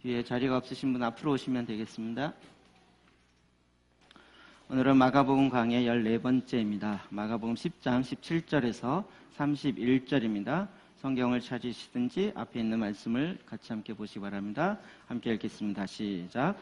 뒤에 자리가 없으신 분 앞으로 오시면 되겠습니다. 오늘은 마가복음 강의 14번째입니다. 마가복음 10장 17절에서 31절입니다. 성경을 찾으시든지 앞에 있는 말씀을 같이 함께 보시기 바랍니다. 함께 읽겠습니다. 시작.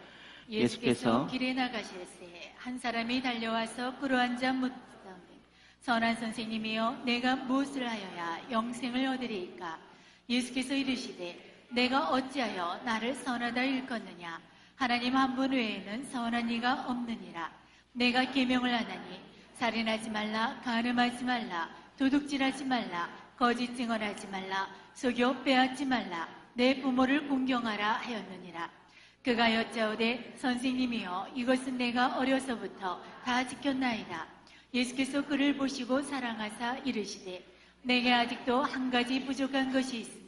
예수께서 길에 나가실새 한 사람이 달려와서 꿇어앉아 묻더니 선한 선생님이여 내가 무엇을 하여야 영생을 얻으리이까? 예수께서 이르시되 내가 어찌하여 나를 선하다 일컫느냐? 하나님 한 분 외에는 선한 이가 없느니라. 내가 계명을 하나니 살인하지 말라, 간음하지 말라, 도둑질하지 말라, 거짓 증언하지 말라, 속여 빼앗지 말라, 내 부모를 공경하라 하였느니라. 그가 여짜오되 선생님이여 이것은 내가 어려서부터 다 지켰나이다. 예수께서 그를 보시고 사랑하사 이르시되 내게 아직도 한 가지 부족한 것이 있으니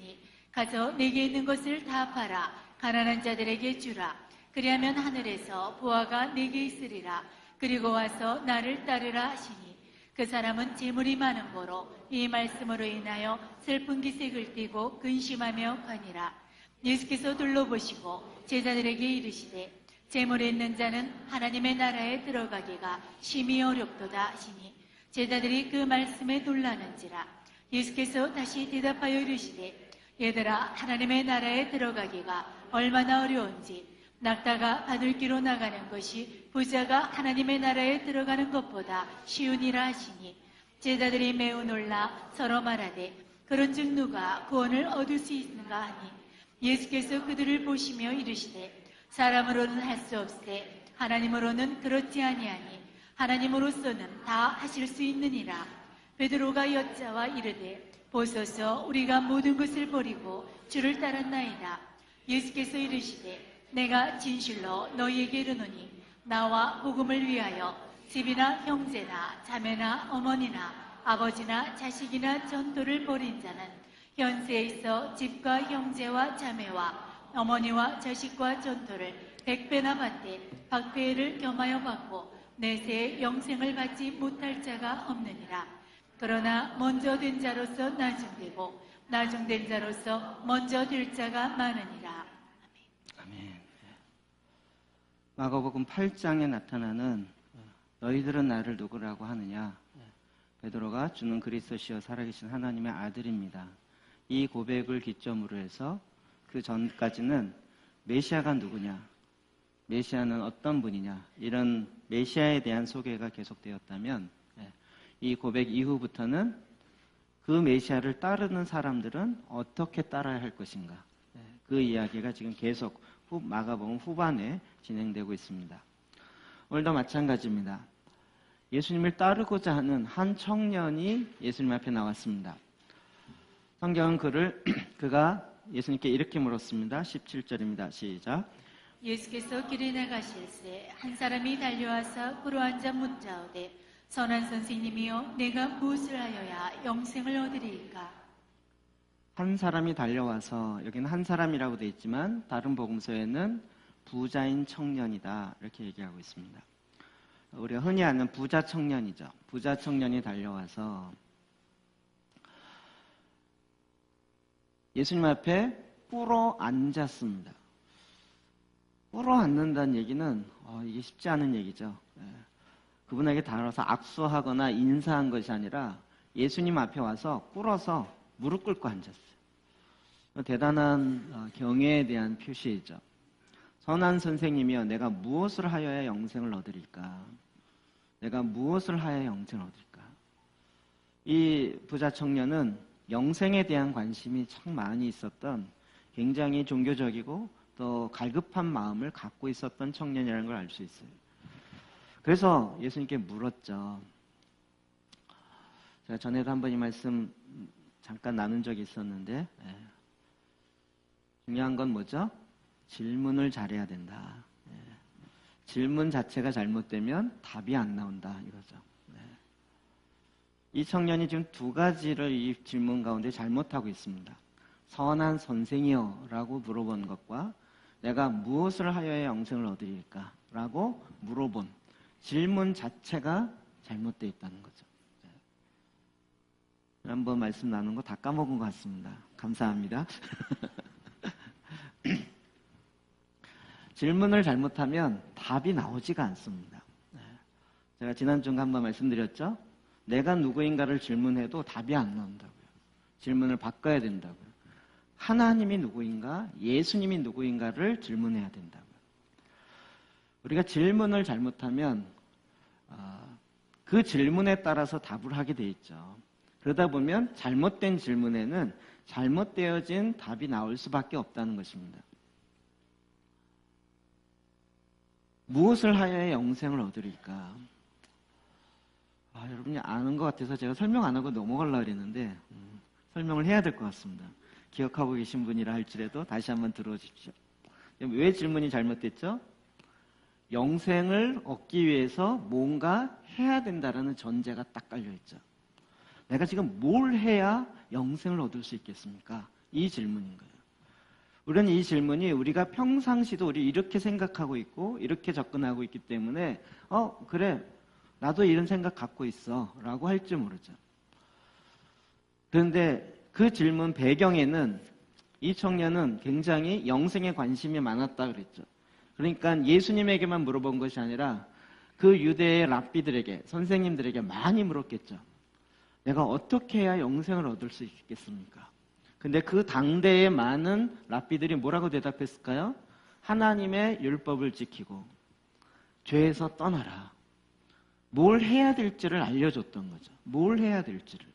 가서 내게 있는 것을 다 팔아 가난한 자들에게 주라. 그리하면 하늘에서 보화가 내게 있으리라. 그리고 와서 나를 따르라 하시니 그 사람은 재물이 많은 고로 이 말씀으로 인하여 슬픈 기색을 띠고 근심하며 가니라. 예수께서 둘러보시고 제자들에게 이르시되 재물이 있는 자는 하나님의 나라에 들어가기가 심히 어렵도다 하시니 제자들이 그 말씀에 놀라는지라. 예수께서 다시 대답하여 이르시되 얘들아 하나님의 나라에 들어가기가 얼마나 어려운지 낙타가 바늘기로 나가는 것이 부자가 하나님의 나라에 들어가는 것보다 쉬우니라 하시니 제자들이 매우 놀라 서로 말하되 그런즉 누가 구원을 얻을 수 있는가 하니 예수께서 그들을 보시며 이르시되 사람으로는 할 수 없으되 하나님으로는 그렇지 아니하니 하나님으로서는 다 하실 수 있느니라. 베드로가 여짜와 이르되 보소서 우리가 모든 것을 버리고 주를 따랐나이다. 예수께서 이르시되 내가 진실로 너희에게 이르노니 나와 복음을 위하여 집이나 형제나 자매나 어머니나 아버지나 자식이나 전토를 벌인 자는 현세에 있어 집과 형제와 자매와 어머니와 자식과 전토를 100배나 받되 박해를 겸하여 받고 내세에 영생을 받지 못할 자가 없느니라. 그러나 먼저 된 자로서 나중되고 나중된 자로서 먼저 될 자가 많으니라. 아멘. 마가복음 8장에 나타나는 너희들은 나를 누구라고 하느냐? 베드로가 주는 그리스도시여 살아계신 하나님의 아들입니다. 이 고백을 기점으로 해서 그 전까지는 메시아가 누구냐? 메시아는 어떤 분이냐? 이런 메시아에 대한 소개가 계속되었다면 이 고백 이후부터는 그 메시아를 따르는 사람들은 어떻게 따라야 할 것인가? 그 이야기가 지금 계속 마가복음 후반에 진행되고 있습니다. 오늘도 마찬가지입니다. 예수님을 따르고자 하는 한 청년이 예수님 앞에 나왔습니다. 성경은 그가 예수님께 이렇게 물었습니다. 17절입니다. 시작. 예수께서 길에 나가실새 한 사람이 달려와서 꿇어앉아 묻자오되 선한 선생님이여 내가 무엇을 하여야 영생을 얻으리이까? 한 사람이 달려와서 여기는 한 사람이라고 되어 있지만 다른 복음서에는 부자인 청년이다 이렇게 얘기하고 있습니다. 우리가 흔히 아는 부자 청년이죠. 부자 청년이 달려와서 예수님 앞에 꿇어 앉았습니다. 꿇어 앉는다는 얘기는 이게 쉽지 않은 얘기죠. 그분에게 다가와서 악수하거나 인사한 것이 아니라 예수님 앞에 와서 꿇어서 무릎 꿇고 앉았어요. 대단한 경애에 대한 표시이죠. 선한 선생님이여 내가 무엇을 하여야 영생을 얻으리까? 내가 무엇을 하여야 영생을 얻을까? 이 부자 청년은 영생에 대한 관심이 참 많이 있었던 굉장히 종교적이고 또 갈급한 마음을 갖고 있었던 청년이라는 걸 알 수 있어요. 그래서 예수님께 물었죠. 제가 전에도 한번 이 말씀 잠깐 나눈 적이 있었는데 중요한 건 뭐죠? 질문을 잘해야 된다. 질문 자체가 잘못되면 답이 안 나온다 이거죠. 이 청년이 지금 두 가지를 이 질문 가운데 잘못하고 있습니다. 선한 선생이여 라고 물어본 것과 내가 무엇을 하여야 영생을 얻으리까? 라고 물어본 질문 자체가 잘못되어 있다는 거죠. 한번 말씀 나눈 거 다 까먹은 것 같습니다. 감사합니다. 질문을 잘못하면 답이 나오지가 않습니다. 제가 지난주에 한번 말씀드렸죠? 내가 누구인가를 질문해도 답이 안 나온다고요. 질문을 바꿔야 된다고요. 하나님이 누구인가, 예수님이 누구인가를 질문해야 된다고요. 우리가 질문을 잘못하면 그 질문에 따라서 답을 하게 돼 있죠. 그러다 보면 잘못된 질문에는 잘못되어진 답이 나올 수밖에 없다는 것입니다. 무엇을 하여야 영생을 얻으리까? 여러분이 아는 것 같아서 제가 설명 안 하고 넘어가려고 했는데 설명을 해야 될 것 같습니다. 기억하고 계신 분이라 할지라도 다시 한번 들어주십시오. 왜 질문이 잘못됐죠? 영생을 얻기 위해서 뭔가 해야 된다라는 전제가 딱 깔려있죠. 내가 지금 뭘 해야 영생을 얻을 수 있겠습니까? 이 질문인 거예요. 우리는 이 질문이 우리가 평상시도 우리 이렇게 생각하고 있고 이렇게 접근하고 있기 때문에 그래 나도 이런 생각 갖고 있어 라고 할지 모르죠. 그런데 그 질문 배경에는 이 청년은 굉장히 영생에 관심이 많았다 그랬죠. 그러니까 예수님에게만 물어본 것이 아니라 그 유대의 랍비들에게, 선생님들에게 많이 물었겠죠. 내가 어떻게 해야 영생을 얻을 수 있겠습니까? 근데 그 당대의 많은 랍비들이 뭐라고 대답했을까요? 하나님의 율법을 지키고 죄에서 떠나라. 뭘 해야 될지를 알려줬던 거죠. 뭘 해야 될지를.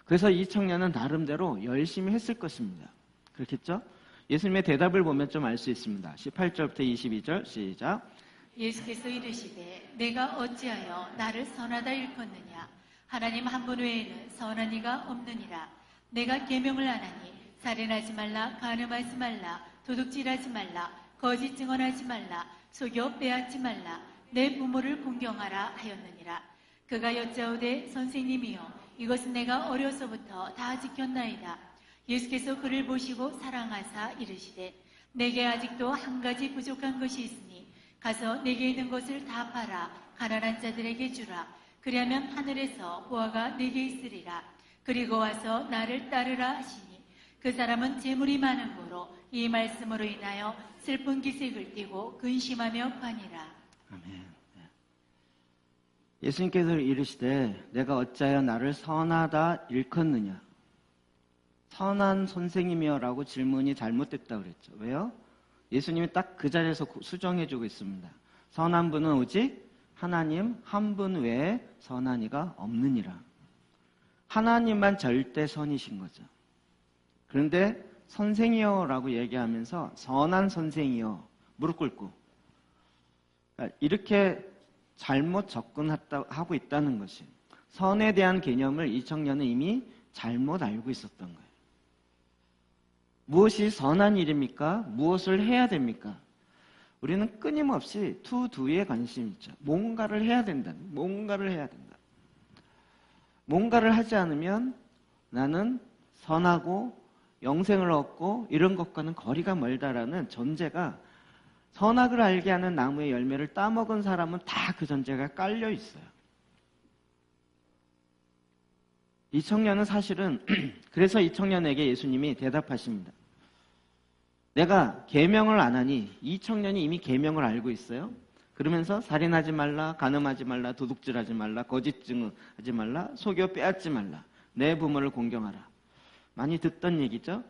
그래서 이 청년은 나름대로 열심히 했을 것입니다. 그렇겠죠? 예수님의 대답을 보면 좀 알 수 있습니다. 18절부터 22절 시작. 예수께서 이르시되 내가 어찌하여 나를 선하다 일컫느냐. 하나님 한 분 외에는 선한 이가 없느니라. 내가 계명을 안 하니 살인하지 말라, 간음하지 말라, 도둑질하지 말라, 거짓 증언하지 말라, 속여 빼앗지 말라, 내 부모를 공경하라 하였느니라. 그가 여짜오되 선생님이여 이것은 내가 어려서부터 다 지켰나이다. 예수께서 그를 보시고 사랑하사 이르시되 내게 아직도 한 가지 부족한 것이 있으니 가서 내게 있는 것을 다 팔아 가난한 자들에게 주라. 그리하면 하늘에서 보화가 내게 있으리라. 그리고 와서 나를 따르라 하시니 그 사람은 재물이 많은 고로 이 말씀으로 인하여 슬픈 기색을 띠고 근심하며 가니라. 아멘. 예수님께서 이르시되 내가 어찌하여 나를 선하다 일컫느냐. 선한 선생님이여 라고 질문이 잘못됐다고 그랬죠. 왜요? 예수님이 딱 그 자리에서 수정해주고 있습니다. 선한 분은 오직 하나님 한 분 외에 선한 이가 없느니라. 하나님만 절대 선이신 거죠. 그런데 선생이여 라고 얘기하면서 선한 선생이여 무릎 꿇고 이렇게 잘못 접근하고 있다는 것이 선에 대한 개념을 이 청년은 이미 잘못 알고 있었던 거예요. 무엇이 선한 일입니까? 무엇을 해야 됩니까? 우리는 끊임없이 투두에 관심이 있죠. 뭔가를 해야 된다. 뭔가를 해야 된다. 뭔가를 하지 않으면 나는 선하고 영생을 얻고 이런 것과는 거리가 멀다라는 전제가 선악을 알게 하는 나무의 열매를 따먹은 사람은 다 그 전제가 깔려 있어요. 이 청년은 사실은 그래서 이 청년에게 예수님이 대답하십니다. 내가 계명을 안 하니 이 청년이 이미 계명을 알고 있어요. 그러면서 살인하지 말라, 간음하지 말라, 도둑질하지 말라, 거짓 증언하지 말라, 속여 빼앗지 말라, 내 부모를 공경하라. 많이 듣던 얘기죠?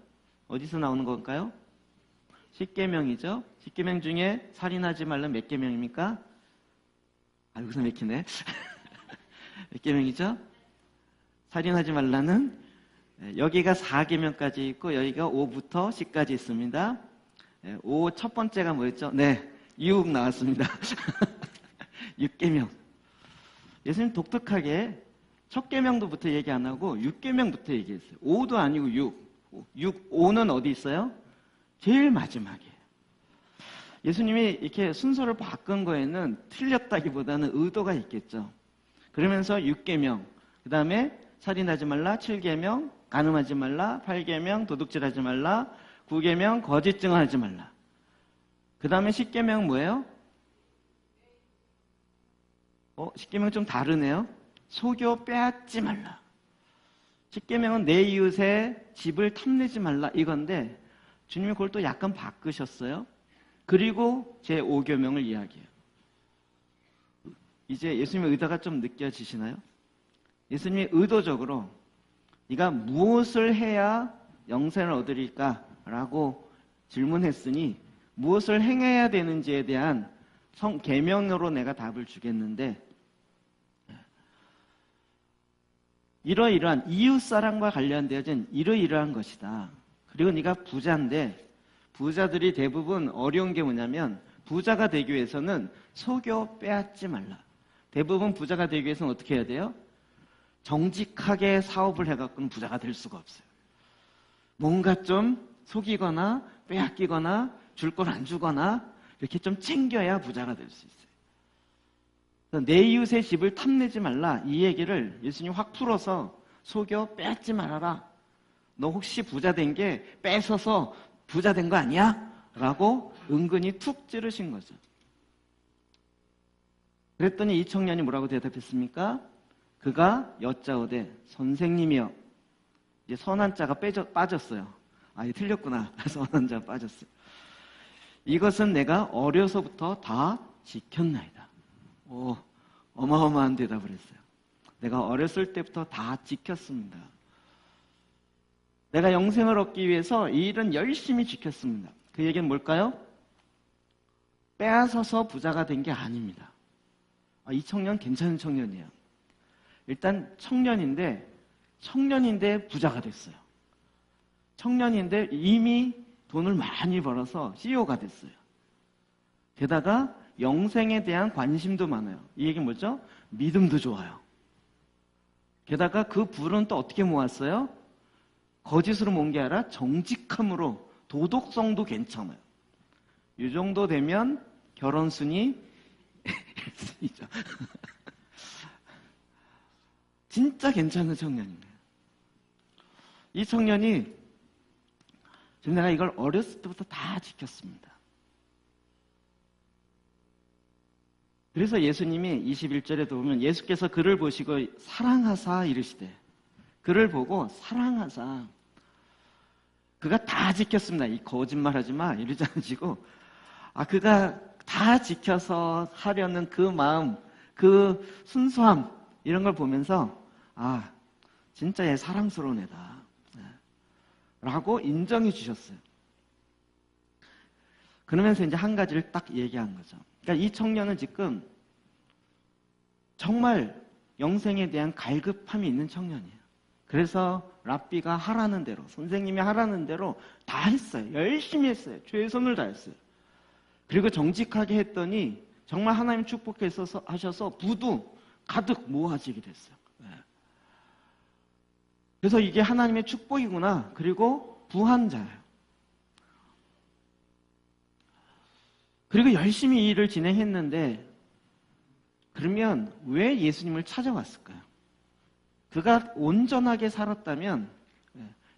어디서 나오는 걸까요? 십계명이죠. 십계명 중에 살인하지 말라 몇 계명입니까? 여기서 맥히네. 몇 계명이죠? 살인하지 말라는 여기가 4계명까지 있고 여기가 5부터 10까지 있습니다. 5 첫 번째가 뭐였죠? 네, 유혹 나왔습니다. 6계명. 예수님 독특하게 첫 계명도부터 얘기 안 하고 6계명부터 얘기했어요. 5도 아니고 6. 5는 어디 있어요? 제일 마지막이에요. 예수님이 이렇게 순서를 바꾼 거에는 틀렸다기보다는 의도가 있겠죠. 그러면서 6계명, 그 다음에 살인하지 말라, 7계명, 간음하지 말라, 8계명, 도둑질하지 말라, 9계명, 거짓 증언하지 말라. 그 다음에 10계명 뭐예요? 10계명 좀 다르네요. 속여 빼앗지 말라. 10계명은 내 이웃의 집을 탐내지 말라 이건데 주님이 그걸 또 약간 바꾸셨어요. 그리고 제 5계명을 이야기해요. 이제 예수님의 의도가 좀 느껴지시나요? 예수님이 의도적으로 네가 무엇을 해야 영생을 얻으리까? 라고 질문했으니 무엇을 행해야 되는지에 대한 계명으로 내가 답을 주겠는데, 이러이러한 이웃사랑과 관련되어진 이러이러한 것이다. 그리고 네가 부자인데 부자들이 대부분 어려운 게 뭐냐면 부자가 되기 위해서는 속여 빼앗지 말라. 대부분 부자가 되기 위해서는 어떻게 해야 돼요? 정직하게 사업을 해갖고는 부자가 될 수가 없어요. 뭔가 좀 속이거나 빼앗기거나 줄 걸 안 주거나 이렇게 좀 챙겨야 부자가 될 수 있어요. 내 이웃의 집을 탐내지 말라. 이 얘기를 예수님이 확 풀어서 속여 빼앗지 말아라. 너 혹시 부자 된 게 뺏어서 부자 된 거 아니야? 라고 은근히 툭 찌르신 거죠. 그랬더니 이 청년이 뭐라고 대답했습니까? 그가 여짜오되 선생님이여. 이제 선한 자가 빠졌어요. 아, 이게 틀렸구나. 선한 자가 빠졌어요. 이것은 내가 어려서부터 다 지켰나이다. 오, 어마어마한 대답을 했어요. 내가 어렸을 때부터 다 지켰습니다. 내가 영생을 얻기 위해서 이 일은 열심히 지켰습니다. 그 얘기는 뭘까요? 빼앗아서 부자가 된 게 아닙니다. 이 청년 괜찮은 청년이에요. 일단 청년인데 부자가 됐어요. 청년인데 이미 돈을 많이 벌어서 CEO가 됐어요. 게다가 영생에 대한 관심도 많아요. 이 얘기는 뭐죠? 믿음도 좋아요. 게다가 그 부는 또 어떻게 모았어요? 거짓으로 모은 게 아니라 정직함으로, 도덕성도 괜찮아요. 이 정도 되면 결혼 순위 1순위죠. 진짜 괜찮은 청년이에요. 이 청년이 지금 내가 이걸 어렸을 때부터 다 지켰습니다. 그래서 예수님이 21절에도 보면 예수께서 그를 보시고 사랑하사 이르시되, 그를 보고 사랑하사, 그가 다 지켰습니다. 이 거짓말하지 마 이러지 않으시고, 그가 다 지켜서 하려는 그 마음, 그 순수함, 이런 걸 보면서 진짜 얘 사랑스러운 애다 라고 인정해 주셨어요. 그러면서 이제 한 가지를 딱 얘기한 거죠. 그러니까 이 청년은 지금 정말 영생에 대한 갈급함이 있는 청년이에요. 그래서 랍비가 하라는 대로, 선생님이 하라는 대로 다 했어요. 열심히 했어요. 최선을 다했어요. 그리고 정직하게 했더니 정말 하나님 축복하셔서 부도 가득 모아지게 됐어요. 그래서 이게 하나님의 축복이구나. 그리고 부한자예요. 그리고 열심히 이 일을 진행했는데, 그러면 왜 예수님을 찾아왔을까요? 그가 온전하게 살았다면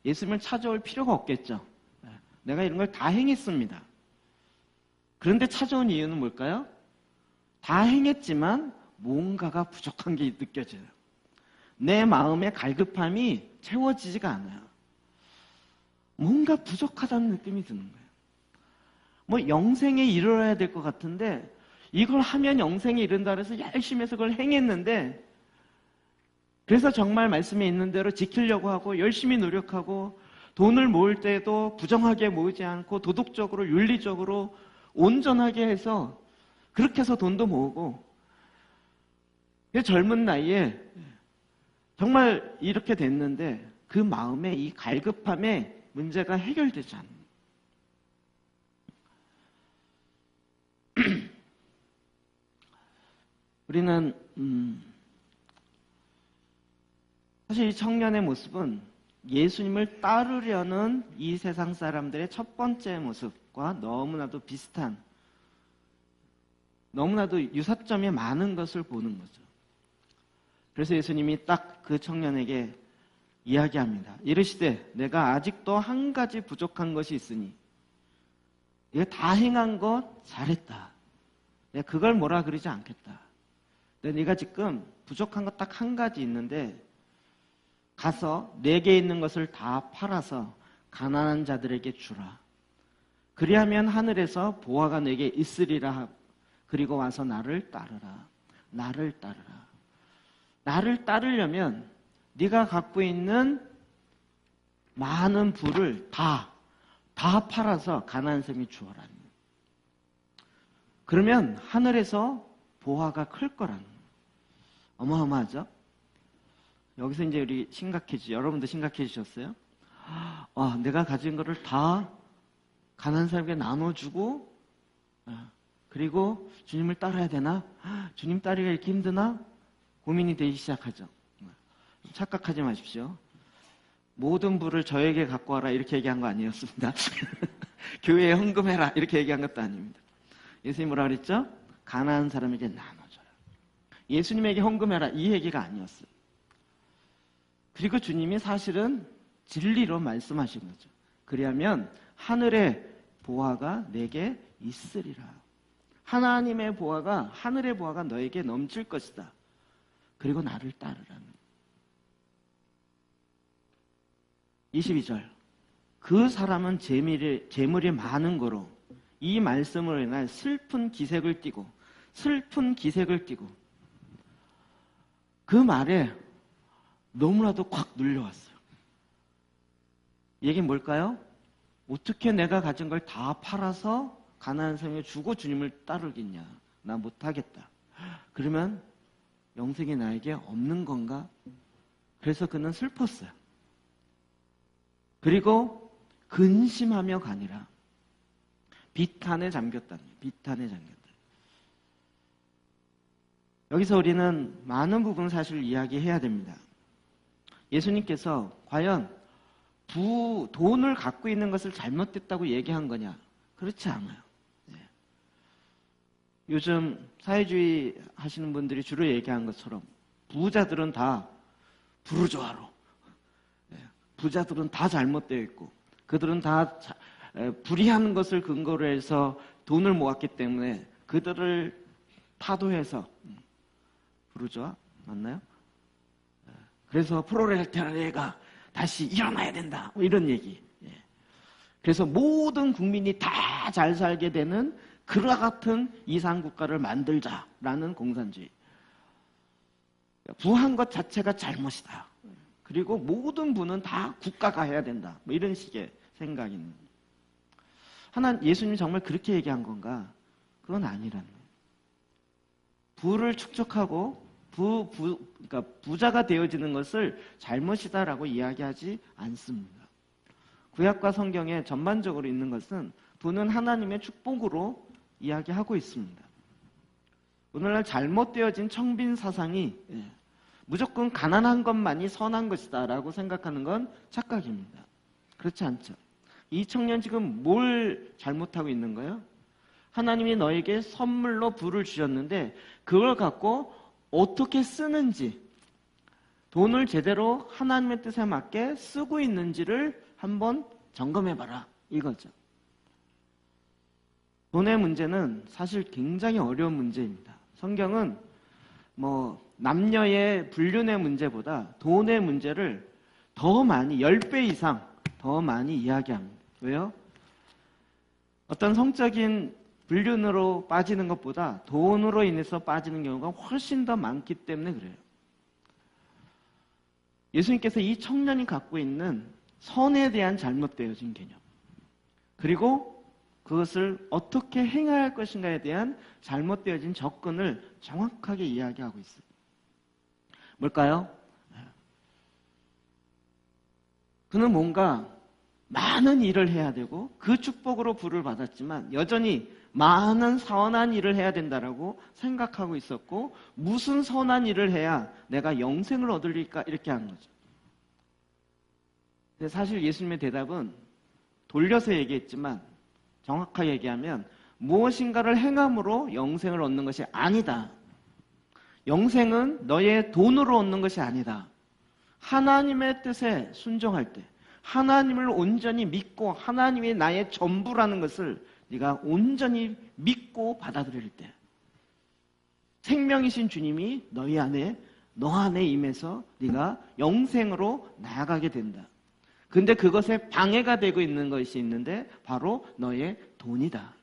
예수님을 찾아올 필요가 없겠죠. 내가 이런 걸 다 행했습니다. 그런데 찾아온 이유는 뭘까요? 다 행했지만 뭔가가 부족한 게 느껴져요. 내 마음의 갈급함이 채워지지가 않아요. 뭔가 부족하다는 느낌이 드는 거예요. 영생에 이르러야 될 것 같은데 이걸 하면 영생에 이른다 그래서 열심히 해서 그걸 행했는데, 그래서 정말 말씀에 있는 대로 지키려고 하고 열심히 노력하고 돈을 모을 때도 부정하게 모으지 않고 도덕적으로 윤리적으로 온전하게 해서 그렇게 해서 돈도 모으고, 젊은 나이에 정말 이렇게 됐는데 그 마음의 이 갈급함에 문제가 해결되지 않는. 우리는 사실 이 청년의 모습은 예수님을 따르려는 이 세상 사람들의 첫 번째 모습과 너무나도 비슷한, 너무나도 유사점이 많은 것을 보는 거죠. 그래서 예수님이 딱 그 청년에게 이야기합니다. 이르시되 내가 아직도 한 가지 부족한 것이 있으니, 이거 다 행한 것 잘했다. 내가 그걸 뭐라 그러지 않겠다. 네가 지금 부족한 것 딱 한 가지 있는데 가서 내게 있는 것을 다 팔아서 가난한 자들에게 주라. 그리하면 하늘에서 보화가 내게 있으리라. 그리고 와서 나를 따르라. 나를 따르라. 나를 따르려면 네가 갖고 있는 많은 부를 다 팔아서 가난한 사람이 주어라. 그러면 하늘에서 보화가 클 거라는 거예요. 어마어마하죠? 여기서 이제 우리 여러분도 심각해지셨어요? 내가 가진 거를 다 가난한 사람에게 나눠주고, 그리고 주님을 따라야 되나? 주님 따르기가 이렇게 힘드나? 고민이 되기 시작하죠. 착각하지 마십시오. 모든 부를 저에게 갖고 와라 이렇게 얘기한 거 아니었습니다. 교회에 헌금해라 이렇게 얘기한 것도 아닙니다. 예수님이 뭐라 그랬죠? 가난한 사람에게 나눠줘라. 예수님에게 헌금해라 이 얘기가 아니었어요. 그리고 주님이 사실은 진리로 말씀하신 거죠. 그리하면 하늘의 보화가 내게 있으리라. 하나님의 보화가, 하늘의 보화가 너에게 넘칠 것이다. 그리고 나를 따르라는. 22절. 그 사람은 재물이 많은 거로 이 말씀으로 인해 슬픈 기색을 띠고 그 말에 너무나도 콱 눌려왔어요. 이게 뭘까요? 어떻게 내가 가진 걸 다 팔아서 가난한 사람에게 주고 주님을 따르겠냐? 나 못하겠다. 그러면 영생이 나에게 없는 건가? 그래서 그는 슬펐어요. 그리고 근심하며 가니라. 비탄에 잠겼다. 비탄에 잠겼다. 여기서 우리는 많은 부분 사실 이야기해야 됩니다. 예수님께서 과연 돈을 갖고 있는 것을 잘못됐다고 얘기한 거냐? 그렇지 않아요. 요즘 사회주의 하시는 분들이 주로 얘기한 것처럼 부자들은 다 부르주아로, 부자들은 다 잘못되어 있고 그들은 다 불의한 것을 근거로 해서 돈을 모았기 때문에 그들을 타도해서 부르주아 맞나요? 그래서 프로레타리아가 다시 일어나야 된다 뭐 이런 얘기. 그래서 모든 국민이 다 잘 살게 되는 그와 같은 이상국가를 만들자라는 공산주의. 부한 것 자체가 잘못이다. 그리고 모든 부는 다 국가가 해야 된다. 뭐 이런 식의 생각입니다. 예수님이 정말 그렇게 얘기한 건가? 그건 아니라는 거예요. 부를 축적하고 그러니까 부자가 되어지는 것을 잘못이다라고 이야기하지 않습니다. 구약과 성경에 전반적으로 있는 것은 부는 하나님의 축복으로 이야기하고 있습니다. 오늘날 잘못되어진 청빈 사상이 무조건 가난한 것만이 선한 것이다 라고 생각하는 건 착각입니다. 그렇지 않죠. 이 청년 지금 뭘 잘못하고 있는 거예요? 하나님이 너에게 선물로 부를 주셨는데 그걸 갖고 어떻게 쓰는지, 돈을 제대로 하나님의 뜻에 맞게 쓰고 있는지를 한번 점검해봐라 이거죠. 돈의 문제는 사실 굉장히 어려운 문제입니다. 성경은 남녀의 불륜의 문제보다 돈의 문제를 더 많이 10배 이상 더 많이 이야기합니다. 왜요? 어떤 성적인 불륜으로 빠지는 것보다 돈으로 인해서 빠지는 경우가 훨씬 더 많기 때문에 그래요. 예수님께서 이 청년이 갖고 있는 선에 대한 잘못되어진 개념, 그리고 그것을 어떻게 행해야 할 것인가에 대한 잘못되어진 접근을 정확하게 이야기하고 있어요. 뭘까요? 그는 뭔가 많은 일을 해야 되고 그 축복으로 부를 받았지만 여전히 많은 선한 일을 해야 된다라고 생각하고 있었고 무슨 선한 일을 해야 내가 영생을 얻을까 이렇게 하는 거죠. 근데 사실 예수님의 대답은 돌려서 얘기했지만 정확하게 얘기하면 무엇인가를 행함으로 영생을 얻는 것이 아니다. 영생은 너의 돈으로 얻는 것이 아니다. 하나님의 뜻에 순종할 때, 하나님을 온전히 믿고 하나님이 나의 전부라는 것을 네가 온전히 믿고 받아들일 때, 생명이신 주님이 너 안에 임해서 네가 영생으로 나아가게 된다. 근데 그것에 방해가 되고 있는 것이 있는데 바로 너의 돈이다.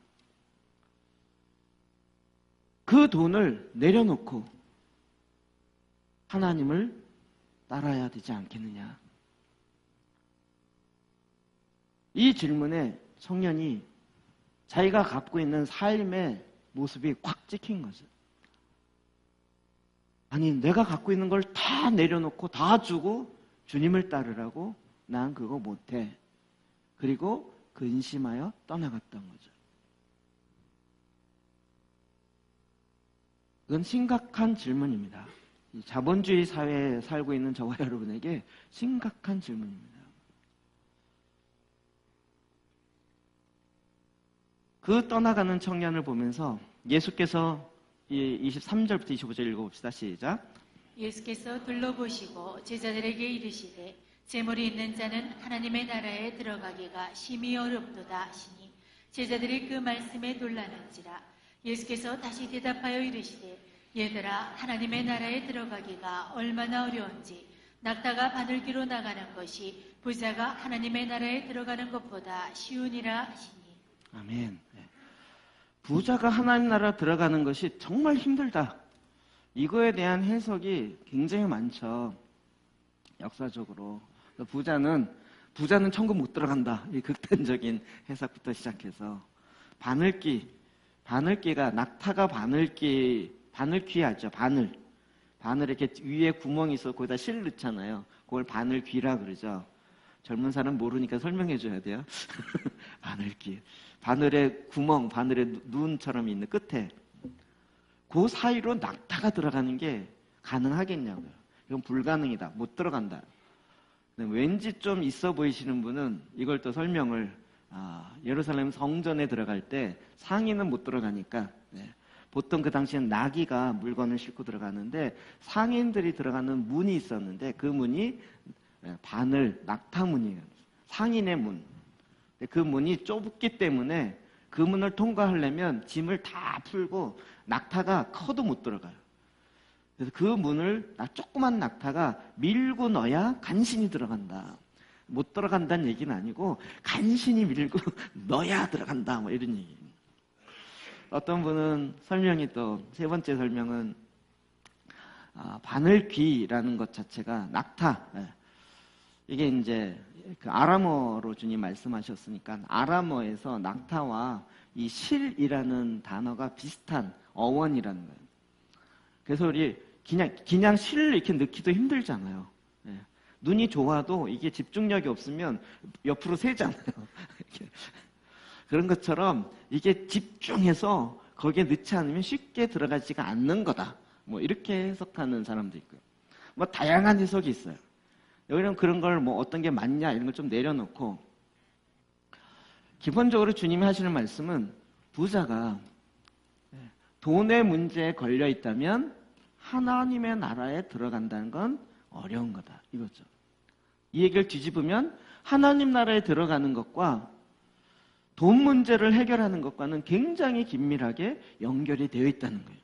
그 돈을 내려놓고 하나님을 따라야 되지 않겠느냐. 이 질문에 청년이 자기가 갖고 있는 삶의 모습이 꽉 찍힌 거죠. 아니, 내가 갖고 있는 걸 다 내려놓고 다 주고 주님을 따르라고? 난 그거 못해. 그리고 근심하여 떠나갔던 거죠. 그건 심각한 질문입니다. 이 자본주의 사회에 살고 있는 저와 여러분에게 심각한 질문입니다. 그 떠나가는 청년을 보면서 예수께서 23절부터 25절 읽어봅시다. 시작. 예수께서 둘러보시고 제자들에게 이르시되 재물이 있는 자는 하나님의 나라에 들어가기가 심히 어렵도다 하시니 제자들이 그 말씀에 놀라는지라. 예수께서 다시 대답하여 이르시되 얘들아, 하나님의 나라에 들어가기가 얼마나 어려운지 낙타가 바늘귀로 나가는 것이 부자가 하나님의 나라에 들어가는 것보다 쉬우니라 하시니. 아멘. 부자가 하나님 나라 들어가는 것이 정말 힘들다. 이거에 대한 해석이 굉장히 많죠. 역사적으로. 부자는 천국 못 들어간다. 이 극단적인 해석부터 시작해서 바늘귀가 낙타가 바늘귀하죠. 바늘 이렇게 위에 구멍이 있어 거기다 실 넣잖아요. 그걸 바늘귀라 그러죠. 젊은 사람 모르니까 설명해 줘야 돼요. 바늘귀. 바늘의 구멍, 바늘의 눈처럼 있는 끝에 그 사이로 낙타가 들어가는 게 가능하겠냐고요. 이건 불가능이다. 못 들어간다. 왠지 좀 있어 보이시는 분은 이걸 또 설명을 예루살렘 성전에 들어갈 때 상인은 못 들어가니까 보통 그 당시엔 나귀가 물건을 싣고 들어가는데 상인들이 들어가는 문이 있었는데 그 문이 낙타문이에요. 상인의 문. 그 문이 좁기 때문에 그 문을 통과하려면 짐을 다 풀고 낙타가 커도 못 들어가요. 그래서 그 문을 조그만 낙타가 밀고 넣어야 간신히 들어간다. 못 들어간다는 얘기는 아니고 간신히 밀고 넣어야 들어간다. 뭐 이런 얘기. 어떤 분은 설명이 또 세 번째 설명은 바늘귀라는 것 자체가 낙타. 이게 이제 그 아람어로 주님 말씀하셨으니까 아람어에서 낙타와 이 실이라는 단어가 비슷한 어원이라는 거예요. 그래서 우리 그냥 실을 이렇게 넣기도 힘들잖아요. 눈이 좋아도 이게 집중력이 없으면 옆으로 새잖아요. 그런 것처럼 이게 집중해서 거기에 넣지 않으면 쉽게 들어가지가 않는 거다. 뭐 이렇게 해석하는 사람도 있고요. 뭐 다양한 해석이 있어요. 여기는 그런 걸 뭐 어떤 게 맞냐 이런 걸 좀 내려놓고 기본적으로 주님이 하시는 말씀은 부자가 돈의 문제에 걸려 있다면 하나님의 나라에 들어간다는 건 어려운 거다 이거죠. 이 얘기를 뒤집으면 하나님 나라에 들어가는 것과 돈 문제를 해결하는 것과는 굉장히 긴밀하게 연결이 되어 있다는 거예요.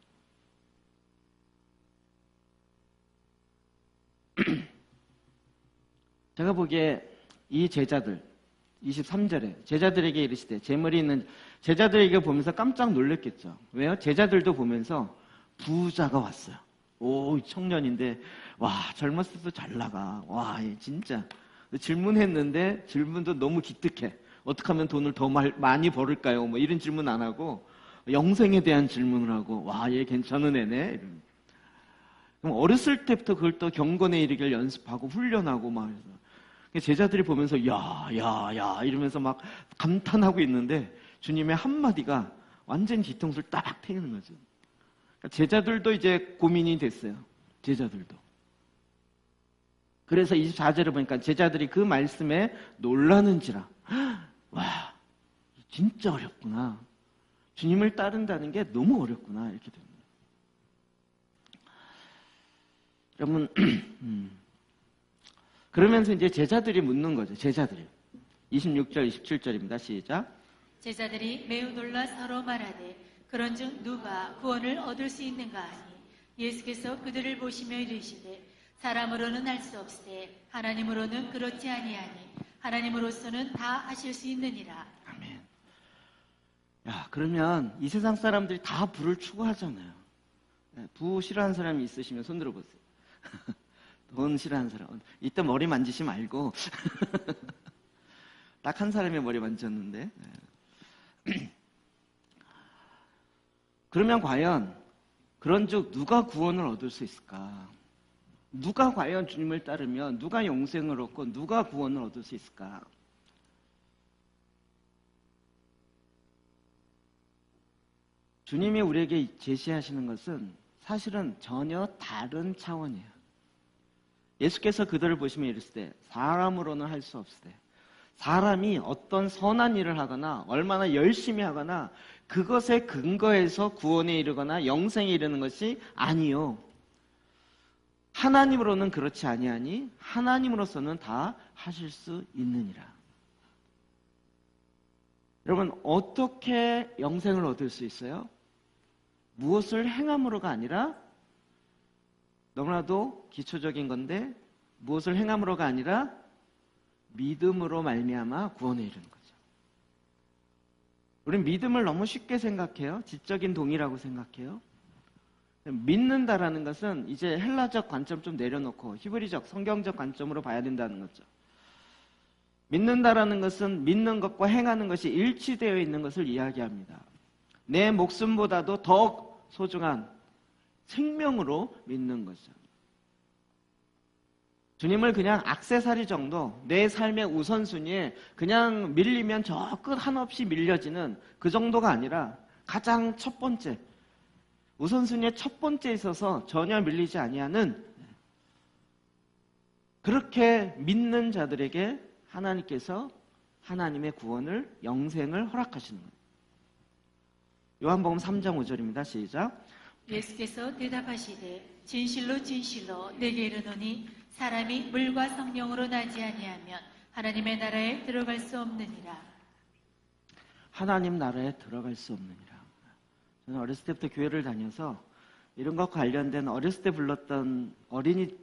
제가 보기에 이 제자들 23절에 제자들에게 이르시되 재물이 있는 제자들에게 보면서 깜짝 놀랐겠죠. 왜요? 제자들도 보면서 부자가 왔어요. 오, 청년인데 와 젊었을 때 잘 나가. 와 진짜 질문했는데 질문도 너무 기특해. 어떻게 하면 돈을 더 많이 벌을까요? 뭐 이런 질문 안 하고 영생에 대한 질문을 하고 와 얘 괜찮은 애네. 그럼 어렸을 때부터 그걸 또 경건에 이르기를 연습하고 훈련하고 막 해서 제자들이 보면서 야 이러면서 막 감탄하고 있는데 주님의 한마디가 완전 뒤통수를 딱 태우는 거죠. 그러니까 제자들도 이제 고민이 됐어요. 제자들도. 그래서 24절에 보니까 제자들이 그 말씀에 놀라는지라. 와 진짜 어렵구나. 주님을 따른다는 게 너무 어렵구나 이렇게 됩니다. 여러분 그러면서 이제 제자들이 묻는 거죠. 제자들이 26절 27절입니다. 시작. 제자들이 매우 놀라 서로 말하되 그런즉 누가 구원을 얻을 수 있는가 하니 예수께서 그들을 보시며 이르시되 사람으로는 할 수 없으되 하나님으로는 그렇지 아니하니 하나님으로서는 다 하실 수 있느니라. 아멘. 야, 그러면 이 세상 사람들이 다 부를 추구하잖아요. 부 싫어하는 사람이 있으시면 손 들어보세요. 돈 싫어하는 사람. 이때 머리 만지지 말고. 딱 한 사람의 머리 만졌는데. 그러면 과연 그런즉 누가 구원을 얻을 수 있을까? 누가 과연 주님을 따르면 누가 영생을 얻고 누가 구원을 얻을 수 있을까? 주님이 우리에게 제시하시는 것은 사실은 전혀 다른 차원이에요. 예수께서 그들을 보시며 이르시되 사람으로는 할 수 없으되, 사람이 어떤 선한 일을 하거나 얼마나 열심히 하거나 그것에 근거해서 구원에 이르거나 영생에 이르는 것이 아니요, 하나님으로는 그렇지 아니하니 하나님으로서는 다 하실 수 있느니라. 여러분, 어떻게 영생을 얻을 수 있어요? 무엇을 행함으로가 아니라, 너무나도 기초적인 건데, 무엇을 행함으로가 아니라 믿음으로 말미암아 구원에 이르는 거죠. 우리는 믿음을 너무 쉽게 생각해요. 지적인 동의라고 생각해요. 믿는다라는 것은 이제 헬라적 관점 좀 내려놓고 히브리적, 성경적 관점으로 봐야 된다는 거죠. 믿는다라는 것은 믿는 것과 행하는 것이 일치되어 있는 것을 이야기합니다. 내 목숨보다도 더 소중한 생명으로 믿는 거죠. 주님을 그냥 액세서리 정도, 내 삶의 우선순위에 그냥 밀리면 저 끝 한없이 밀려지는 그 정도가 아니라 가장 첫 번째, 우선순위의 첫 번째에 있어서 전혀 밀리지 아니하는, 그렇게 믿는 자들에게 하나님께서 하나님의 구원을, 영생을 허락하시는 거예요. 요한복음 3장 5절입니다. 시작. 예수께서 대답하시되 진실로 진실로 내게 이르노니 사람이 물과 성령으로 나지 아니하면 하나님의 나라에 들어갈 수 없느니라. 하나님 나라에 들어갈 수 없느니라. 저는 어렸을 때부터 교회를 다녀서 이런 것과 관련된 어렸을 때 불렀던 어린이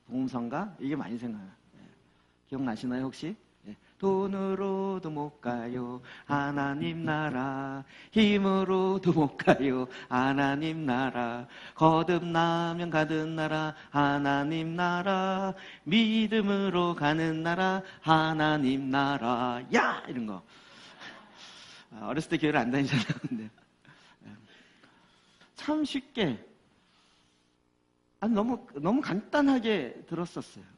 복음성가 이게 많이 생각나요. 기억나시나요 혹시? 돈으로도 못 가요 하나님 나라, 힘으로도 못 가요 하나님 나라, 거듭나면 가는 나라 하나님 나라, 믿음으로 가는 나라 하나님 나라. 야! 이런 거. 어렸을 때 교회를 안 다니잖아요. 근데 참 쉽게, 너무 간단하게 들었었어요.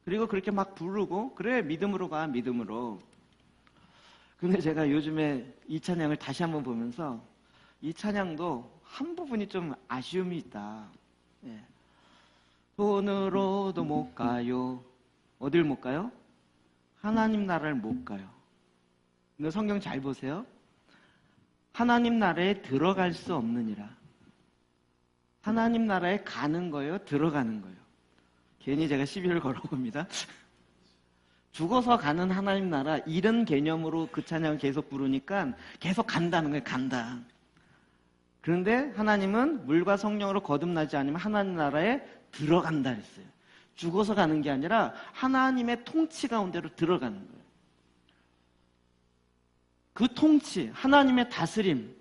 그리고 그렇게 막 부르고, 그래 믿음으로 가, 믿음으로. 근데 제가 요즘에 이 찬양을 다시 한번 보면서 이 찬양도 한 부분이 좀 아쉬움이 있다. 돈으로도 못 가요. 어딜 못 가요? 하나님 나라를 못 가요. 근데 성경 잘 보세요. 하나님 나라에 들어갈 수 없느니라. 하나님 나라에 가는 거예요? 들어가는 거예요? 괜히 제가 시비를 걸어봅니다. 죽어서 가는 하나님 나라, 이런 개념으로 그 찬양을 계속 부르니까 계속 간다는 거예요. 간다. 그런데 하나님은 물과 성령으로 거듭나지 않으면 하나님 나라에 들어간다 했어요. 죽어서 가는 게 아니라 하나님의 통치 가운데로 들어가는 거예요. 그 통치, 하나님의 다스림,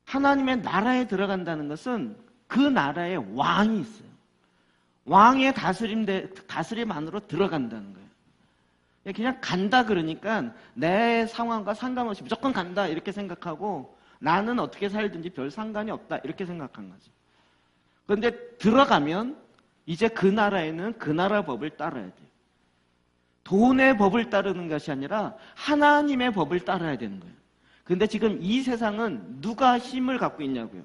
하나님의 나라에 들어간다는 것은 그 나라에 왕이 있어요. 왕의 다스림 안으로 들어간다는 거예요. 그냥 간다 그러니까 내 상황과 상관없이 무조건 간다 이렇게 생각하고 나는 어떻게 살든지 별 상관이 없다 이렇게 생각한 거죠. 그런데 들어가면 이제 그 나라에는 그 나라 법을 따라야 돼요. 돈의 법을 따르는 것이 아니라 하나님의 법을 따라야 되는 거예요. 그런데 지금 이 세상은 누가 힘을 갖고 있냐고요?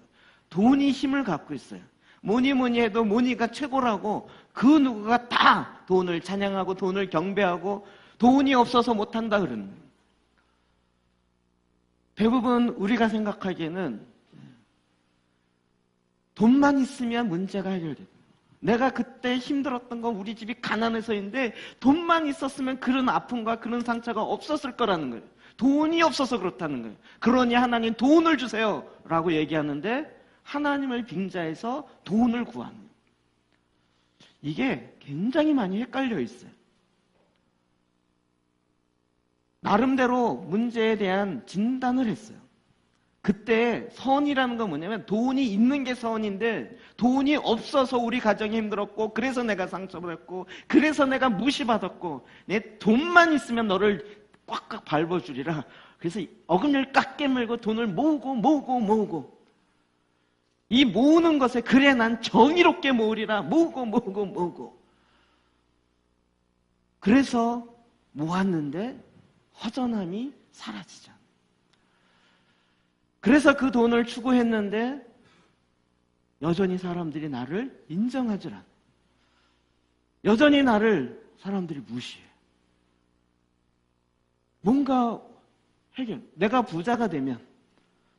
돈이 힘을 갖고 있어요. 뭐니 해도 뭐니가 최고라고 그 누구가 다 돈을 찬양하고 돈을 경배하고 돈이 없어서 못한다 그러는 거예요. 대부분 우리가 생각하기에는 돈만 있으면 문제가 해결돼요. 내가 그때 힘들었던 건 우리 집이 가난해서인데 돈만 있었으면 그런 아픔과 그런 상처가 없었을 거라는 거예요. 돈이 없어서 그렇다는 거예요. 그러니 하나님 돈을 주세요 라고 얘기하는데 하나님을 빙자해서 돈을 구하는 거예요. 이게 굉장히 많이 헷갈려 있어요. 나름대로 문제에 대한 진단을 했어요. 그때 선이라는 건 뭐냐면 돈이 있는 게 선인데 돈이 없어서 우리 가정이 힘들었고 그래서 내가 상처받았고 그래서 내가 무시받았고 내 돈만 있으면 너를 꽉꽉 밟아주리라. 그래서 어금니를 꽉 깨물고 돈을 모으고 이 모으는 것에 그래 난 정의롭게 모으리라. 모으고 그래서 모았는데 허전함이 사라지죠. 그래서 그 돈을 추구했는데 여전히 사람들이 나를 인정하지 않아요. 여전히 나를 사람들이 무시해요. 뭔가 내가 부자가 되면,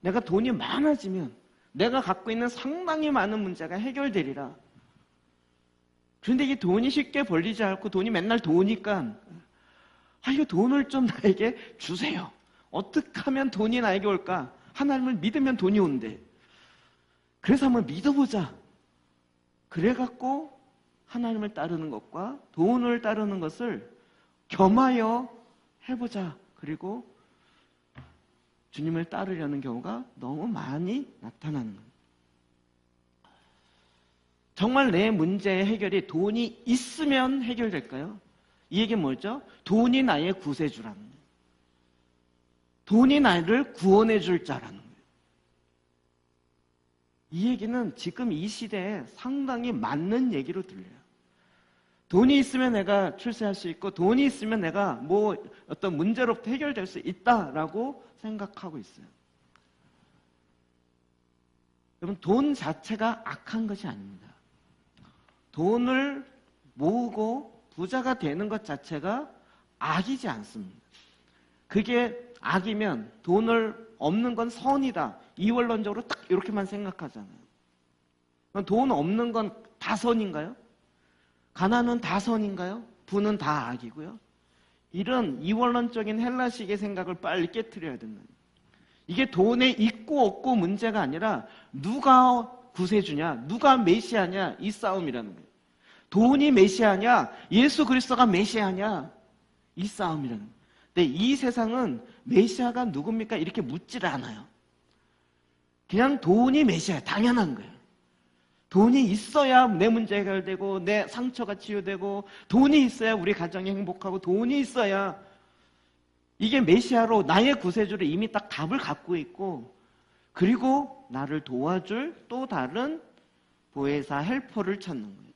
내가 돈이 많아지면 내가 갖고 있는 상당히 많은 문제가 해결되리라. 그런데 이 돈이 쉽게 벌리지 않고 돈이 맨날 도니까 이거 돈을 좀 나에게 주세요. 어떻게 하면 돈이 나에게 올까? 하나님을 믿으면 돈이 온대. 그래서 한번 믿어보자. 그래갖고 하나님을 따르는 것과 돈을 따르는 것을 겸하여 해보자. 그리고 주님을 따르려는 경우가 너무 많이 나타나는 거예요. 정말 내 문제의 해결이 돈이 있으면 해결될까요? 이 얘기는 뭐죠? 돈이 나의 구세주라는 거예요. 돈이 나를 구원해 줄 자라는 거예요. 이 얘기는 지금 이 시대에 상당히 맞는 얘기로 들려요. 돈이 있으면 내가 출세할 수 있고 돈이 있으면 내가 뭐 어떤 문제로부터 해결될 수 있다라고 생각하고 있어요. 여러분, 돈 자체가 악한 것이 아닙니다. 돈을 모으고 부자가 되는 것 자체가 악이지 않습니다. 그게 악이면 돈을 없는 건 선이다. 이원론적으로 딱 이렇게만 생각하잖아요. 돈 없는 건 다 선인가요? 가난은 다 선인가요? 부는 다 악이고요. 이런 이원론적인 헬라식의 생각을 빨리 깨트려야 된다. 이게 돈에 있고 없고 문제가 아니라 누가 구세주냐, 누가 메시아냐 이 싸움이라는 거예요. 돈이 메시아냐, 예수 그리스도가 메시아냐 이 싸움이라는 거예요. 근데 이 세상은 메시아가 누굽니까? 이렇게 묻질 않아요. 그냥 돈이 메시아야. 당연한 거예요. 돈이 있어야 내 문제 해결되고 내 상처가 치유되고 돈이 있어야 우리 가정이 행복하고 돈이 있어야 이게 메시아로 나의 구세주로 이미 딱 답을 갖고 있고 그리고 나를 도와줄 또 다른 보혜사 헬퍼를 찾는 거예요.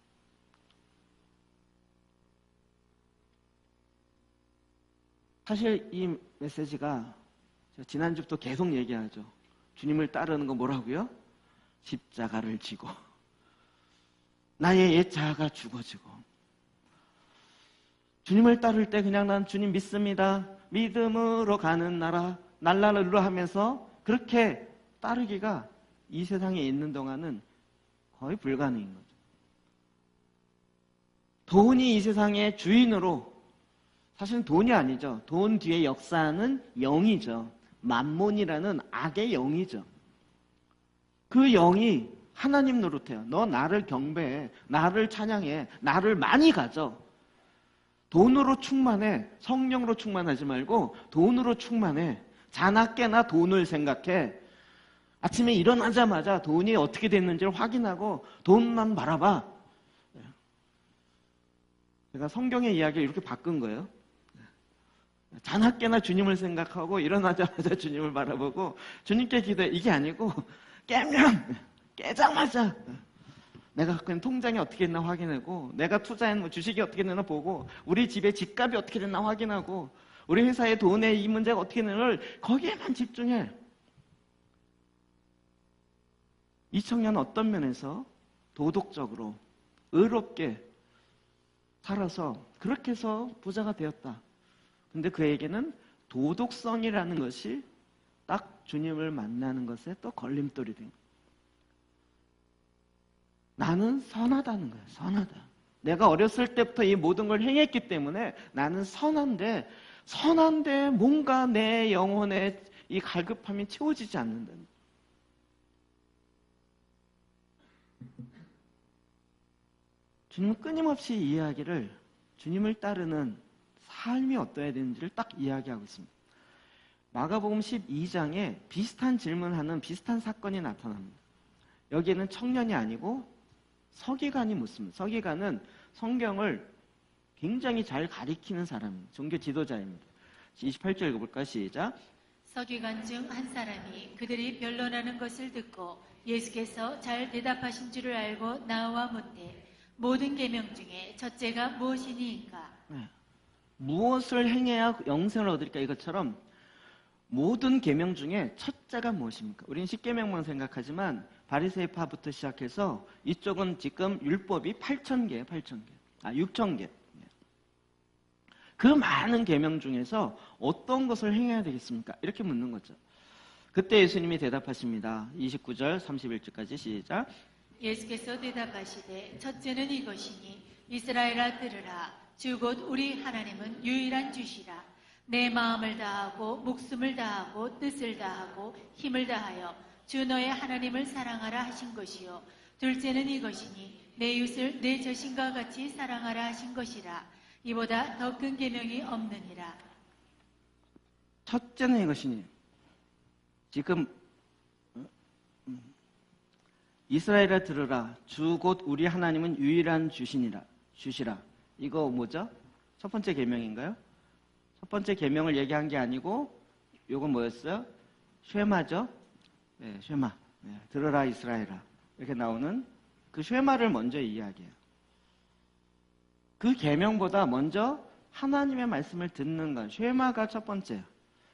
사실 이 메시지가 지난주부터 계속 얘기하죠. 주님을 따르는 거 뭐라고요? 십자가를 지고 나의 옛 자아가 죽어지고 주님을 따를 때 그냥 난 주님 믿습니다. 믿음으로 가는 나라 날라르르 하면서 그렇게 따르기가 이 세상에 있는 동안은 거의 불가능인 거죠. 돈이 이 세상의 주인으로 사실은 돈이 아니죠. 돈 뒤에 역사하는 영이죠. 만몬이라는 악의 영이죠. 그 영이 하나님 노릇해요. 너 나를 경배해. 나를 찬양해. 나를 많이 가져. 돈으로 충만해. 성령으로 충만하지 말고 돈으로 충만해. 자나 깨나 돈을 생각해. 아침에 일어나자마자 돈이 어떻게 됐는지를 확인하고 돈만 바라봐. 제가 성경의 이야기를 이렇게 바꾼 거예요. 자나 깨나 주님을 생각하고 일어나자마자 주님을 바라보고 주님께 기도해. 이게 아니고 깨자마자 내가 갖고 있는 통장이 어떻게 됐나 확인하고 내가 투자한 주식이 어떻게 됐나 보고 우리 집의 집값이 어떻게 됐나 확인하고 우리 회사의 돈의 이 문제가 어떻게 됐는지를 거기에만 집중해. 이 청년은 어떤 면에서 도덕적으로 의롭게 살아서 그렇게 해서 부자가 되었다. 근데 그에게는 도덕성이라는 것이 딱 주님을 만나는 것에 또 걸림돌이 된 거예요. 나는 선하다는 거예요. 선하다. 내가 어렸을 때부터 이 모든 걸 행했기 때문에 나는 선한데 뭔가 내 영혼의 이 갈급함이 채워지지 않는다는 거예요. 주님은 끊임없이 이 이야기를 주님을 따르는 삶이 어떠해야 되는지를 딱 이야기하고 있습니다. 마가복음 12장에 비슷한 질문하는 비슷한 사건이 나타납니다. 여기에는 청년이 아니고 서기관이 묻습니다. 서기관은 성경을 굉장히 잘 가리키는 사람입니다. 종교 지도자입니다. 28절 읽어볼까요? 시작. 서기관 중 한 사람이 그들이 변론하는 것을 듣고 예수께서 잘 대답하신 줄을 알고 나와 묻되 모든 계명 중에 첫째가 무엇이니까? 네. 무엇을 행해야 영생을 얻을까? 이것처럼 모든 계명 중에 첫째가 무엇입니까? 우리는 10계명만 생각하지만 바리새파부터 시작해서 이쪽은 지금 율법이 8,000개예요. 6,000개. 그 많은 계명 중에서 어떤 것을 행해야 되겠습니까? 이렇게 묻는 거죠. 그때 예수님이 대답하십니다. 29절 31절까지 시작. 예수께서 대답하시되 첫째는 이것이니 이스라엘아 들으라. 주 곧 우리 하나님은 유일한 주시라. 내 마음을 다하고 목숨을 다하고 뜻을 다하고 힘을 다하여 주 너의 하나님을 사랑하라 하신 것이요. 둘째는 이것이니 내 이웃을 내 자신과 같이 사랑하라 하신 것이라. 이보다 더 큰 계명이 없느니라. 첫째는 이것이니 지금 이스라엘아 들으라. 주 곧 우리 하나님은 유일한 주시라. 이거 뭐죠? 첫 번째 계명인가요? 첫 번째 계명을 얘기한 게 아니고 요건 뭐였어요? 쉐마죠? 네, 쉐마. 네, 들으라 이스라엘아. 이렇게 나오는 그 쉐마를 먼저 이야기해요. 그 계명보다 먼저 하나님의 말씀을 듣는 건 쉐마가 첫 번째예요.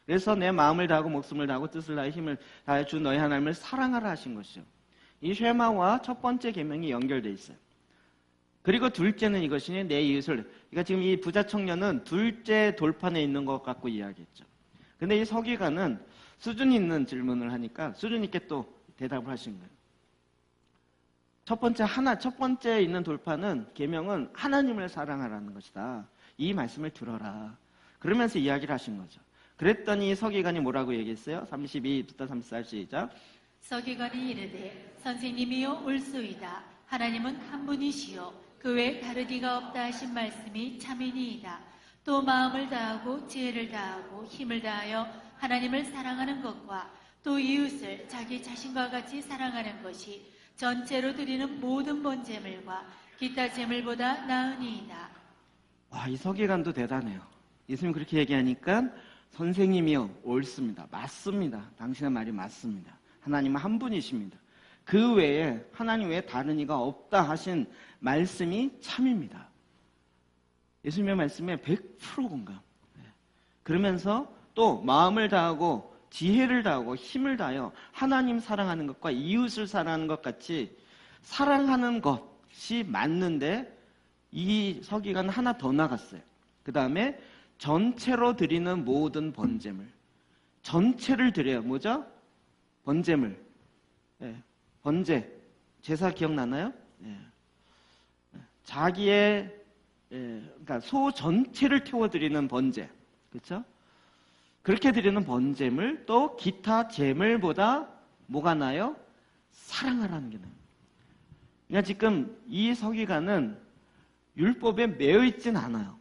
그래서 내 마음을 다하고 목숨을 다하고 뜻을 다하여 힘을 다하여 주 너희 하나님을 사랑하라 하신 것이죠. 이 쉐마와 첫 번째 계명이 연결돼 있어요. 그리고 둘째는 이것이니 내 이웃을. 그러니까 지금 이 부자 청년은 둘째 돌판에 있는 것 같고 이야기했죠. 근데 이 서기관은 수준 있는 질문을 하니까 수준 있게 또 대답을 하신 거예요. 첫 번째 있는 돌파는 계명은 하나님을 사랑하라는 것이다. 이 말씀을 들어라. 그러면서 이야기를 하신 거죠. 그랬더니 서기관이 뭐라고 얘기했어요? 32부터 34 시작. 서기관이 이르되 선생님이요 옳소이다. 하나님은 한 분이시요 그 외 다르디가 없다 하신 말씀이 참이니이다. 또 마음을 다하고 지혜를 다하고 힘을 다하여 하나님을 사랑하는 것과 또 이웃을 자기 자신과 같이 사랑하는 것이 전체로 드리는 모든 번제물과 기타 제물보다 나으니이다. 와, 이 서기관도 대단해요. 예수님 그렇게 얘기하니까 선생님이요 옳습니다. 맞습니다. 당신의 말이 맞습니다. 하나님은 한 분이십니다. 그 외에 하나님 외에 다른 이가 없다 하신 말씀이 참입니다. 예수님의 말씀에 100% 공감. 그러면서 또 마음을 다하고 지혜를 다하고 힘을 다하여 하나님 사랑하는 것과 이웃을 사랑하는 것 같이 사랑하는 것이 맞는데 이 서기관은 하나 더 나갔어요. 그 다음에 전체로 드리는 모든 번제물. 전체를 드려요. 뭐죠? 번제물. 네. 번제. 제사 기억나나요? 네. 자기의 그러니까 소 전체를 태워드리는 번제. 그렇죠? 그렇게 드리는 번제물 또 기타 제물보다 뭐가 나요? 사랑하라는 게 나요. 그러니까 지금 이 서기관은 율법에 매여 있진 않아요.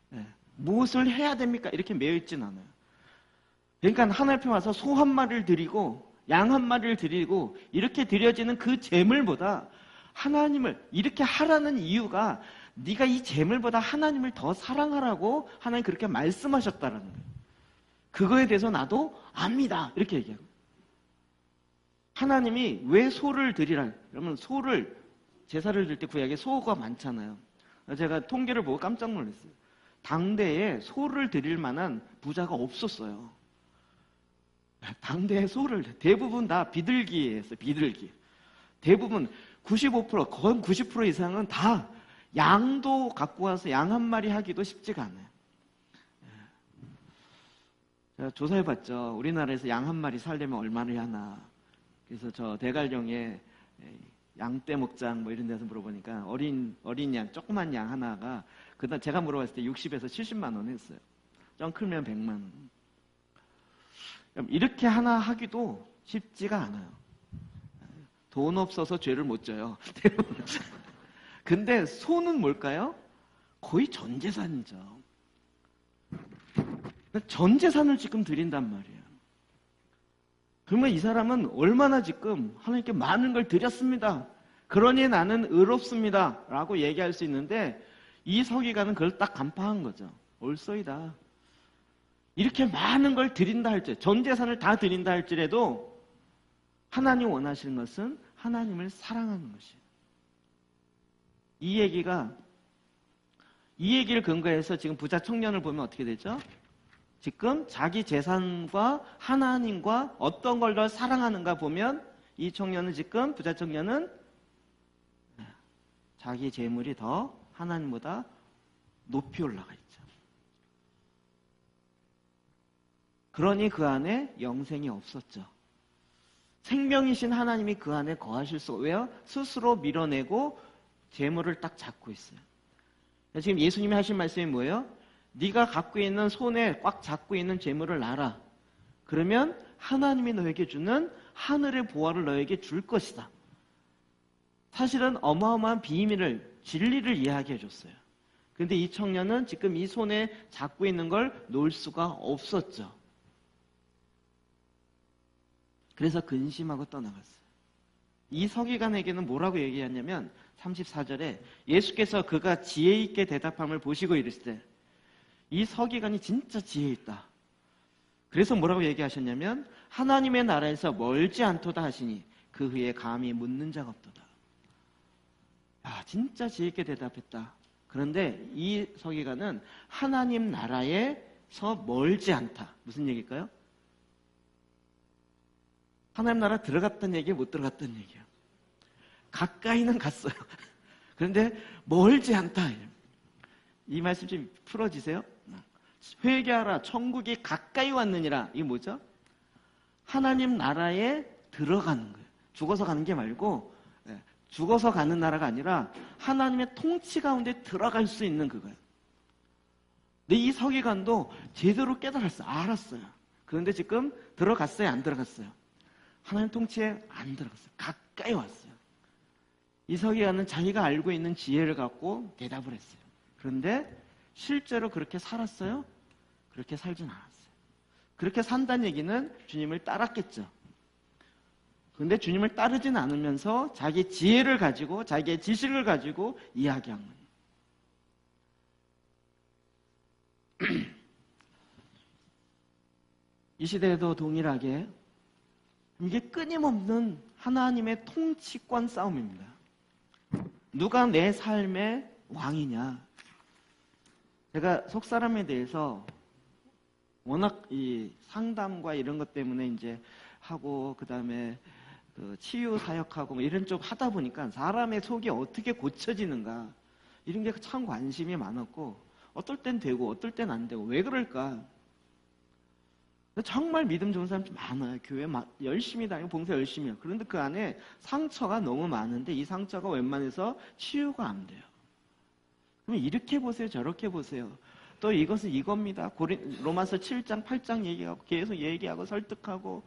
네. 무엇을 해야 됩니까? 이렇게 매여 있진 않아요. 그러니까 하나님 앞에 와서 소 한 마리를 드리고 양 한 마리를 드리고 이렇게 드려지는 그 제물보다 하나님을 이렇게 하라는 이유가 네가 이 제물보다 하나님을 더 사랑하라고 하나님 그렇게 말씀하셨다라는 거예요. 그거에 대해서 나도 압니다. 이렇게 얘기해요. 하나님이 왜 소를 드리라? 그러면 소를 제사를 드릴 때 구약에 소가 많잖아요. 제가 통계를 보고 깜짝 놀랐어요. 당대에 소를 드릴 만한 부자가 없었어요. 당대에 소를 대부분 다 비둘기였어요. 비둘기. 대부분 95% 거의 90% 이상은 다 양도 갖고 와서 양 한 마리 하기도 쉽지가 않아요. 제가 조사해봤죠. 우리나라에서 양 한 마리 살려면 얼마나 하나. 그래서 저 대관령에 양떼 목장 뭐 이런 데서 물어보니까 어린 양, 조그만 양 하나가 그다음 제가 물어봤을 때 60에서 70만 원 했어요. 좀 크면 100만 원. 이렇게 하나 하기도 쉽지가 않아요. 돈 없어서 죄를 못 져요. 근데 소는 뭘까요? 거의 전 재산이죠. 전 재산을 지금 드린단 말이에요. 그러면 이 사람은 얼마나 지금 하나님께 많은 걸 드렸습니다. 그러니 나는 의롭습니다. 라고 얘기할 수 있는데 이 서기관은 그걸 딱 간파한 거죠. 올소이다. 이렇게 많은 걸 드린다 할지, 전 재산을 다 드린다 할지라도 하나님 원하시는 것은 하나님을 사랑하는 것이에요. 이 얘기를 근거해서 지금 부자 청년을 보면 어떻게 되죠? 지금 자기 재산과 하나님과 어떤 걸 더 사랑하는가 보면 이 청년은 지금 부자 청년은 자기 재물이 더 하나님보다 높이 올라가 있죠. 그러니 그 안에 영생이 없었죠. 생명이신 하나님이 그 안에 거하실 수, 왜요? 스스로 밀어내고 재물을 딱 잡고 있어요. 지금 예수님이 하신 말씀이 뭐예요? 네가 갖고 있는 손에 꽉 잡고 있는 재물을 놔라. 그러면 하나님이 너에게 주는 하늘의 보화를 너에게 줄 것이다. 사실은 어마어마한 비밀을, 진리를 이야기해 줬어요. 그런데 이 청년은 지금 이 손에 잡고 있는 걸 놓을 수가 없었죠. 그래서 근심하고 떠나갔어요. 이 서기관에게는 뭐라고 얘기하냐면 34절에 예수께서 그가 지혜 있게 대답함을 보시고 이르시되 이 서기관이 진짜 지혜 있다. 그래서 뭐라고 얘기하셨냐면 하나님의 나라에서 멀지 않도다 하시니 그 후에 감히 묻는 자가 없도다. 야, 진짜 지혜 있게 대답했다. 그런데 이 서기관은 하나님 나라에서 멀지 않다. 무슨 얘기일까요? 하나님 나라 들어갔다는 얘기예요? 못 들어갔다는 얘기예요? 가까이는 갔어요. 그런데 멀지 않다. 이 말씀 좀 풀어지세요. 회개하라. 천국이 가까이 왔느니라. 이게 뭐죠? 하나님 나라에 들어가는 거예요. 죽어서 가는 게 말고 죽어서 가는 나라가 아니라 하나님의 통치 가운데 들어갈 수 있는 그거예요. 근데 이 서기관도 제대로 깨달았어요. 알았어요. 그런데 지금 들어갔어요? 안 들어갔어요? 하나님 통치에 안 들어갔어요. 가까이 왔어요. 이 서기관은 자기가 알고 있는 지혜를 갖고 대답을 했어요. 그런데 실제로 그렇게 살았어요? 그렇게 살진 않았어요. 그렇게 산다는 얘기는 주님을 따랐겠죠. 그런데 주님을 따르진 않으면서 자기 지혜를 가지고 자기의 지식을 가지고 이야기한 거예요. 이 시대에도 동일하게 이게 끊임없는 하나님의 통치권 싸움입니다. 누가 내 삶의 왕이냐. 제가 속사람에 대해서 워낙 이 상담과 이런 것 때문에 이제 하고 그다음에 그 치유 사역하고 뭐 이런 쪽 하다 보니까 사람의 속이 어떻게 고쳐지는가 이런 게 참 관심이 많았고 어떨 땐 되고 어떨 땐 안 되고 왜 그럴까? 정말 믿음 좋은 사람 많아요. 교회 열심히 다니고 봉사 열심히 해요. 그런데 그 안에 상처가 너무 많은데 이 상처가 웬만해서 치유가 안 돼요. 그럼 이렇게 보세요. 저렇게 보세요. 또 이것은 이겁니다. 로마서 7장 8장 얘기하고 계속 얘기하고 설득하고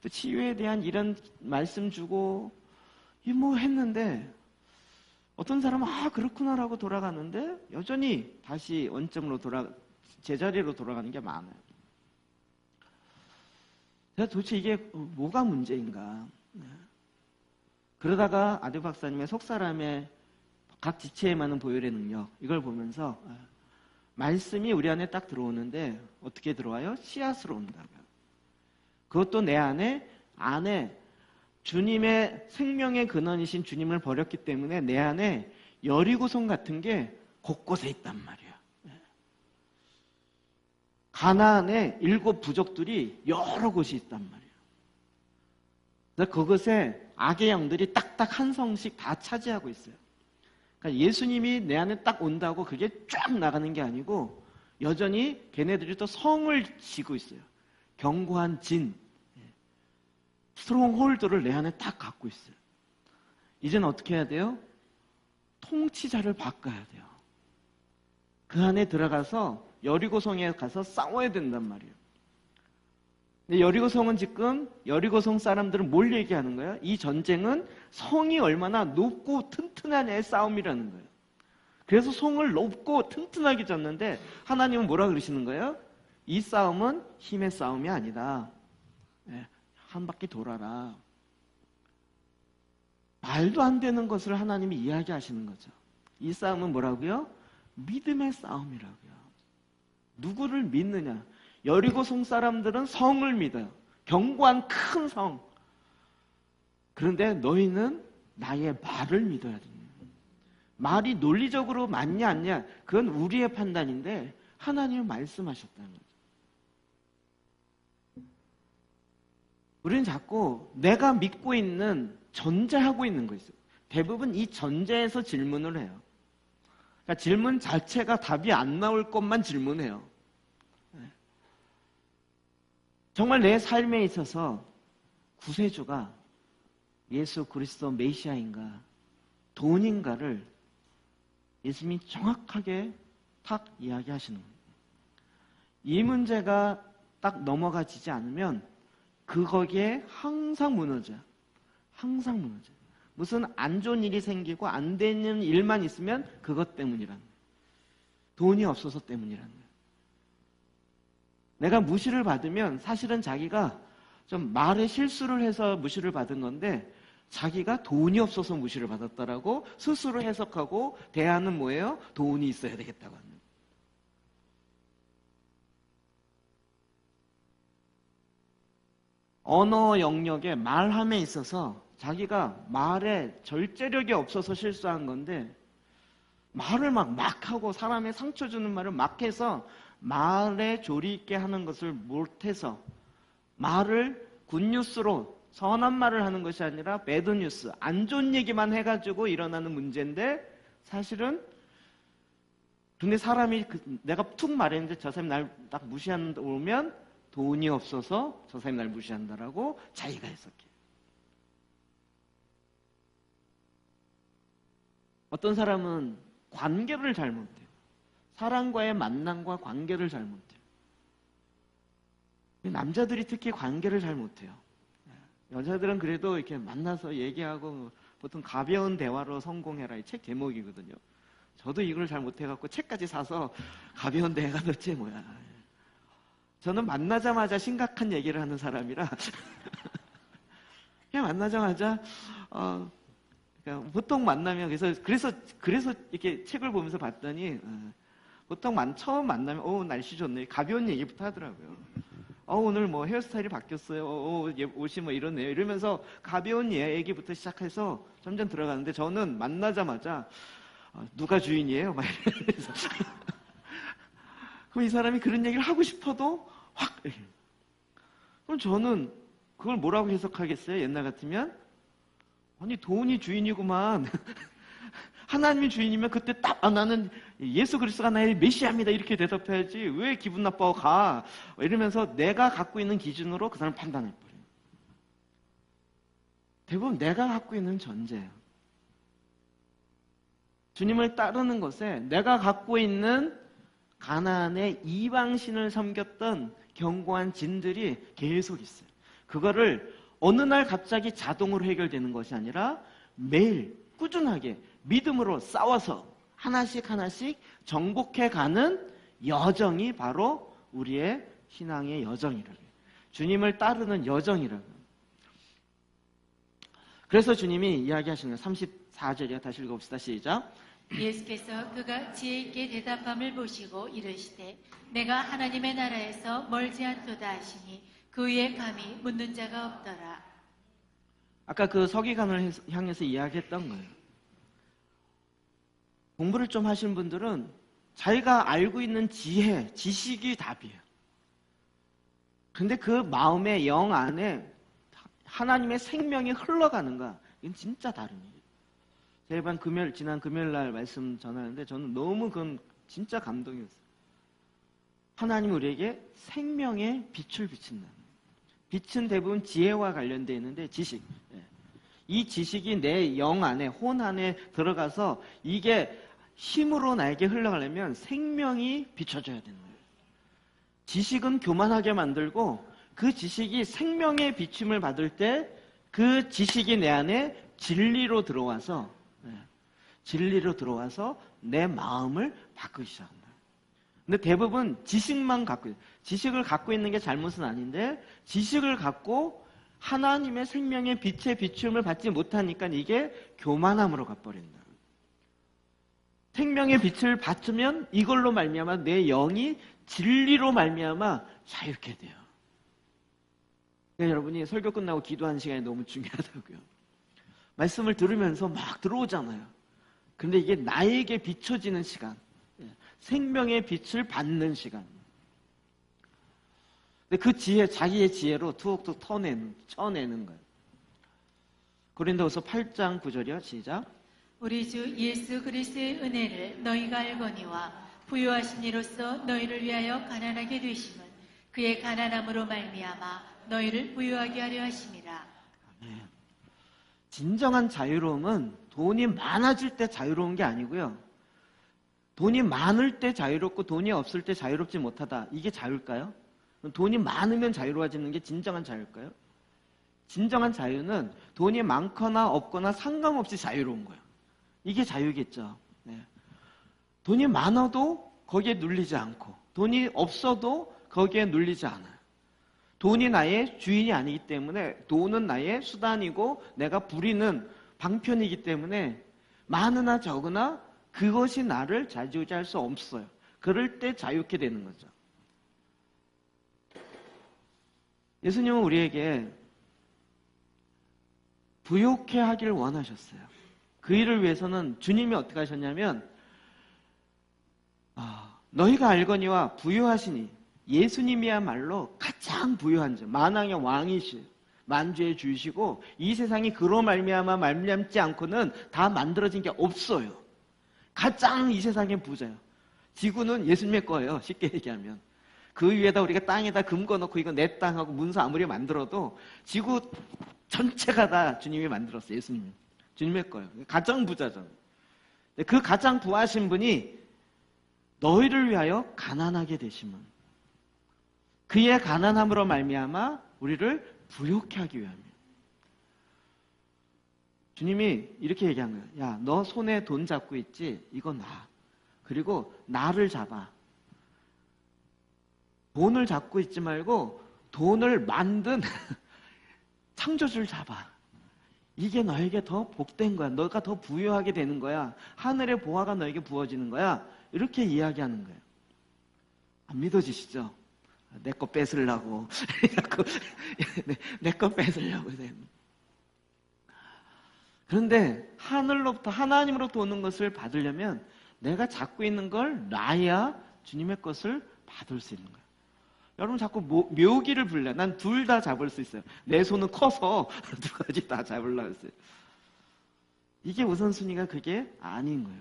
또 치유에 대한 이런 말씀 주고 뭐 했는데 어떤 사람은 그렇구나라고 돌아가는데 여전히 다시 원점으로 제자리로 돌아가는 게 많아요. 도대체 이게 뭐가 문제인가? 그러다가 아드 박사님의 속사람의 각 지체에 많은 보혈의 능력 이걸 보면서 말씀이 우리 안에 딱 들어오는데 어떻게 들어와요? 씨앗으로 온다고요. 그것도 내 안에 주님의 생명의 근원이신 주님을 버렸기 때문에 내 안에 여리고성 같은 게 곳곳에 있단 말이에요. 가나안에 7 부족들이 여러 곳이 있단 말이에요. 그래서 그것에 악의 영들이 딱딱 한 성씩 다 차지하고 있어요. 그러니까 예수님이 내 안에 딱 온다고 그게 쫙 나가는 게 아니고 여전히 걔네들이 또 성을 지고 있어요. 견고한 진, 스트롱홀드를 내 안에 딱 갖고 있어요. 이제는 어떻게 해야 돼요? 통치자를 바꿔야 돼요. 그 안에 들어가서 여리고성에 가서 싸워야 된단 말이에요. 근데 여리고성은 지금 여리고성 사람들은 뭘 얘기하는 거예요? 이 전쟁은 성이 얼마나 높고 튼튼하냐의 싸움이라는 거예요. 그래서 성을 높고 튼튼하게 졌는데 하나님은 뭐라 그러시는 거예요? 이 싸움은 힘의 싸움이 아니다. 한 바퀴 돌아라. 말도 안 되는 것을 하나님이 이야기하시는 거죠. 이 싸움은 뭐라고요? 믿음의 싸움이라고요. 누구를 믿느냐? 여리고성 사람들은 성을 믿어요. 견고한 큰 성. 그런데 너희는 나의 말을 믿어야 됩니다. 말이 논리적으로 맞냐 않냐 그건 우리의 판단인데 하나님이 말씀하셨다는 거죠. 우리는 자꾸 내가 믿고 있는 전제하고 있는 거 있어요. 대부분 이 전제에서 질문을 해요. 그러니까 질문 자체가 답이 안 나올 것만 질문해요. 정말 내 삶에 있어서 구세주가 예수 그리스도 메시아인가 돈인가를 예수님이 정확하게 딱 이야기하시는 거예요. 이 문제가 딱 넘어가지지 않으면 거기에 항상 무너져요. 항상 무너져요. 무슨 안 좋은 일이 생기고 안 되는 일만 있으면 그것 때문이라는 거예요. 돈이 없어서 때문이라는 거예요. 내가 무시를 받으면 사실은 자기가 좀 말에 실수를 해서 무시를 받은 건데 자기가 돈이 없어서 무시를 받았다라고 스스로 해석하고 대안은 뭐예요? 돈이 있어야 되겠다고 하는 거예요. 언어 영역에 말함에 있어서 자기가 말에 절제력이 없어서 실수한 건데 말을 막 하고 사람의 상처 주는 말을 막 해서 말에 조리 있게 하는 것을 못해서 말을 굿뉴스로 선한 말을 하는 것이 아니라 배드뉴스, 안 좋은 얘기만 해가지고 일어나는 문제인데 사실은 근데 사람이 내가 툭 말했는데 저 사람이 날 딱 무시한다 오면 돈이 없어서 저 사람이 날 무시한다라고 자기가 해석해. 어떤 사람은 관계를 잘 못해요. 사람과의 만남과 관계를 잘 못해요. 남자들이 특히 관계를 잘 못해요. 여자들은 그래도 이렇게 만나서 얘기하고 보통 가벼운 대화로 성공해라 이 책 제목이거든요. 저도 이걸 잘 못해갖고 책까지 사서 가벼운 대화가 도대체 뭐야. 저는 만나자마자 심각한 얘기를 하는 사람이라 그냥 만나자마자 그러니까 보통 만나면 그래서 이렇게 책을 보면서 봤더니 보통 처음 만나면 날씨 좋네 가벼운 얘기부터 하더라고요. 오늘 뭐 헤어스타일이 바뀌었어요. 옷이 뭐 이러네요. 이러면서 가벼운 얘기부터 시작해서 점점 들어가는데 저는 만나자마자 누가 주인이에요? 막 이러면서 그럼 이 사람이 그런 얘기를 하고 싶어도 확 그럼 저는 그걸 뭐라고 해석하겠어요? 옛날 같으면 아니 돈이 주인이구만. 하나님이 주인이면 그때 딱 나는 예수 그리스도가 나의 메시아입니다 이렇게 대답해야지 왜 기분 나빠하고 가 이러면서 내가 갖고 있는 기준으로 그 사람 판단해버려요. 대부분 내가 갖고 있는 전제예요. 주님을 따르는 것에 내가 갖고 있는 가나안의 이방신을 섬겼던 견고한 진들이 계속 있어요. 그거를 어느 날 갑자기 자동으로 해결되는 것이 아니라 매일 꾸준하게 믿음으로 싸워서 하나씩 정복해가는 여정이 바로 우리의 신앙의 여정이라고요. 주님을 따르는 여정이라고요. 그래서 주님이 이야기하시는 거예요. 34절이요. 다시 읽어봅시다. 시작. 예수께서 그가 지혜 있게 대답함을 보시고 이르시되 내가 하나님의 나라에서 멀지 않도다 하시니 그 위에 감히 묻는 자가 없더라. 아까 그 서기관을 향해서 이야기했던 거예요. 공부를 좀 하신 분들은 자기가 알고 있는 지혜, 지식이 답이에요. 근데 그 마음의 영 안에 하나님의 생명이 흘러가는가? 이건 진짜 다른 일이에요. 제가 지난 금요일 날 말씀 전하는데 저는 너무 그건 진짜 감동이었어요. 하나님이 우리에게 생명의 빛을 비친다. 빛은 대부분 지혜와 관련되어 있는데 지식. 이 지식이 내 영 안에, 혼 안에 들어가서 이게 힘으로 나에게 흘러가려면 생명이 비춰져야 되는 거예요. 지식은 교만하게 만들고 그 지식이 생명의 비춤을 받을 때 그 지식이 내 안에 진리로 들어와서 내 마음을 바꾸기 시작합니다. 근데 대부분 지식을 갖고 있는 게 잘못은 아닌데 지식을 갖고 하나님의 생명의 빛의 비춤을 받지 못하니까 이게 교만함으로 가버린다. 생명의 빛을 받으면 이걸로 말미암아 내 영이 진리로 말미암아 자유케 돼요. 그러니까 여러분이 설교 끝나고 기도하는 시간이 너무 중요하다고요. 말씀을 들으면서 막 들어오잖아요. 근데 이게 나에게 비춰지는 시간, 생명의 빛을 받는 시간. 근데 그 지혜, 자기의 지혜로 툭툭 쳐내는 거예요. 고린도후서 8장 9절이요. 시작. 우리 주 예수 그리스도의 은혜를 너희가 알거니와 부요하신 이로써 너희를 위하여 가난하게 되심은 그의 가난함으로 말미암아 너희를 부요하게 하려 하심이라. 아멘. 진정한 자유로움은 돈이 많아질 때 자유로운 게 아니고요. 돈이 많을 때 자유롭고 돈이 없을 때 자유롭지 못하다. 이게 자유일까요? 돈이 많으면 자유로워지는 게 진정한 자유일까요? 진정한 자유는 돈이 많거나 없거나 상관없이 자유로운 거예요. 이게 자유겠죠. 네. 돈이 많아도 거기에 눌리지 않고 돈이 없어도 거기에 눌리지 않아요. 돈이 나의 주인이 아니기 때문에 돈은 나의 수단이고 내가 부리는 방편이기 때문에 많으나 적으나 그것이 나를 좌지우지할 수 없어요. 그럴 때 자유케 되는 거죠. 예수님은 우리에게 부욕해 하길 원하셨어요. 그 일을 위해서는 주님이 어떻게 하셨냐면 너희가 알거니와 부유하시니 예수님이야말로 가장 부유한 자, 만왕의 왕이시, 만주의 주이시고 이 세상이 그로 말미암지 않고는 다 만들어진 게 없어요. 가장 이 세상의 부자예요. 지구는 예수님의 거예요. 쉽게 얘기하면. 그 위에다 우리가 땅에다 금 거놓고 이거 내 땅하고 문서 아무리 만들어도 지구 전체가 다 주님이 만들었어요. 예수님. 주님의 거예요. 가장 부자죠. 그 가장 부하신 분이 너희를 위하여 가난하게 되심은 그의 가난함으로 말미암아 우리를 부욕케 하기 위함이에요. 주님이 이렇게 얘기한 거예요. 야, 너 손에 돈 잡고 있지? 이거 놔. 그리고 나를 잡아. 돈을 잡고 있지 말고 돈을 만든 창조주를 잡아. 이게 너에게 더 복된 거야. 너가 더 부유하게 되는 거야. 하늘의 보화가 너에게 부어지는 거야. 이렇게 이야기하는 거예요. 안 믿어지시죠? 내 거 뺏으려고. 내 거 뺏으려고. 그런데 하늘로부터 하나님으로부터 오는 것을 받으려면 내가 잡고 있는 걸 놔야 주님의 것을 받을 수 있는 거예요. 여러분 자꾸 묘기를 부려. 난 둘 다 잡을 수 있어요. 내 손은 커서 두 가지 다 잡으려고 했어요. 이게 우선순위가 그게 아닌 거예요.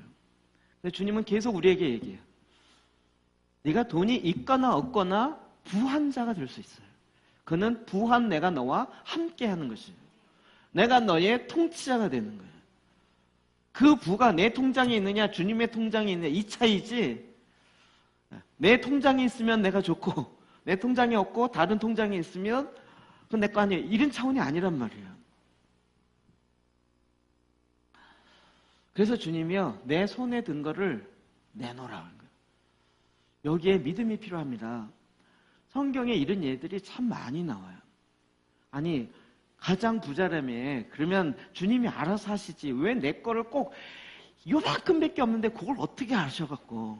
근데 주님은 계속 우리에게 얘기해요. 네가 돈이 있거나 없거나 부한 자가 될 수 있어요. 그는 부한 내가 너와 함께 하는 것이에요. 내가 너의 통치자가 되는 거예요. 그 부가 내 통장에 있느냐 주님의 통장에 있느냐 이 차이지 내 통장에 있으면 내가 좋고 내 통장에 없고 다른 통장에 있으면 그건 내 거 아니에요. 이런 차원이 아니란 말이에요. 그래서 주님이요 내 손에 든 거를 내놓으라는 거예요. 여기에 믿음이 필요합니다. 성경에 이런 예들이 참 많이 나와요. 아니 가장 부자라며 그러면 주님이 알아서 하시지 왜 내 거를 꼭 요만큼밖에 없는데 그걸 어떻게 아셔갖고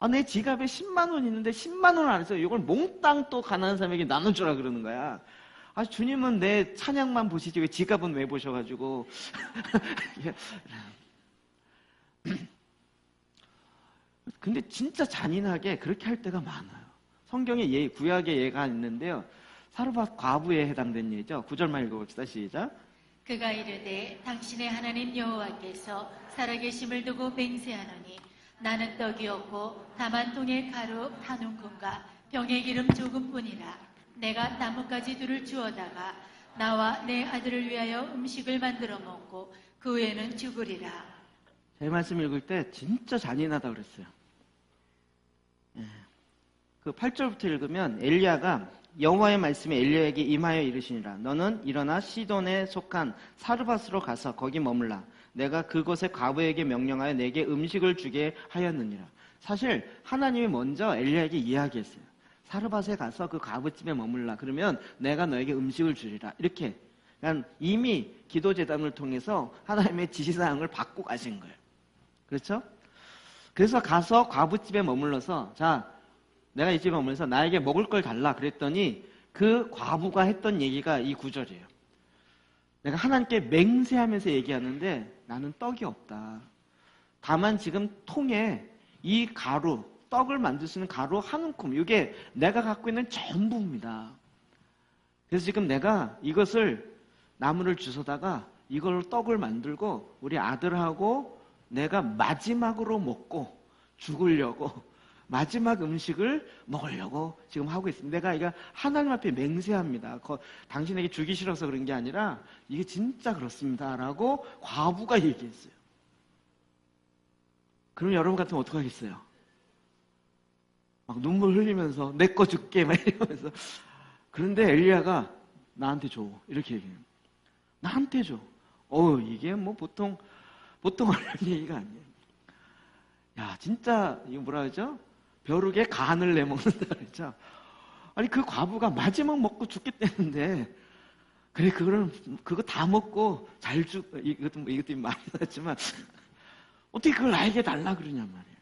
내 지갑에 10만 원 있는데 10만 원 안 써요. 이걸 몽땅 또 가난한 사람에게 나눠주라 그러는 거야. 주님은 내 찬양만 보시지 왜 지갑은 왜 보셔가지고 근데 진짜 잔인하게 그렇게 할 때가 많아요. 성경에 구약의 예가 있는데요. 사르밧 과부에 해당된 예죠. 9절만 읽어봅시다. 시작. 그가 이르되 당신의 하나님 여호와께서 살아계심을 두고 맹세하노니 나는 떡이 없고 다만 통에 가루 한 움큼과 병에 기름 조금뿐이라. 내가 나뭇가지 둘을 주어다가 나와 내 아들을 위하여 음식을 만들어 먹고 그 후에는 죽으리라. 제 말씀 읽을 때 진짜 잔인하다고 그랬어요. 그 8절부터 읽으면 엘리야가 여호와의 말씀이 엘리야에게 임하여 이르시니라. 너는 일어나 시돈에 속한 사르밧으로 가서 거기 머물라. 내가 그곳의 과부에게 명령하여 내게 음식을 주게 하였느니라. 사실 하나님이 먼저 엘리야에게 이야기했어요. 사르밧에 가서 그 과부집에 머물라. 그러면 내가 너에게 음식을 주리라. 이렇게. 그러니까 이미 기도제단을 통해서 하나님의 지시사항을 받고 가신 거예요. 그렇죠? 그래서 가서 과부집에 머물러서, 자, 내가 이 집에 머물러서 나에게 먹을 걸 달라 그랬더니 그 과부가 했던 얘기가 이 구절이에요. 내가 하나님께 맹세하면서 얘기하는데 나는 떡이 없다. 다만 지금 통에 이 가루, 떡을 만들 수 있는 가루 한 움큼, 이게 내가 갖고 있는 전부입니다. 그래서 지금 내가 이것을 나무를 주워다가 이걸로 떡을 만들고 우리 아들하고 내가 마지막으로 먹고 죽으려고 마지막 음식을 먹으려고 지금 하고 있습니다. 내가 이거 하나님 앞에 맹세합니다. 당신에게 주기 싫어서 그런 게 아니라 이게 진짜 그렇습니다. 라고 과부가 얘기했어요. 그럼 여러분 같으면 어떡하겠어요? 막 눈물 흘리면서 내 거 줄게 막 이러면서. 그런데 엘리야가 나한테 줘. 이렇게 얘기해요. 나한테 줘. 이게 뭐 보통 어려운 얘기가 아니에요. 야, 진짜 이거 뭐라 그러죠? 벼룩에 간을 내먹는다 그랬죠. 아니 그 과부가 마지막 먹고 죽겠다는데, 그래 그거 다 먹고 이것도 많이 나왔지만 어떻게 그걸 나에게 달라 그러냔 말이에요.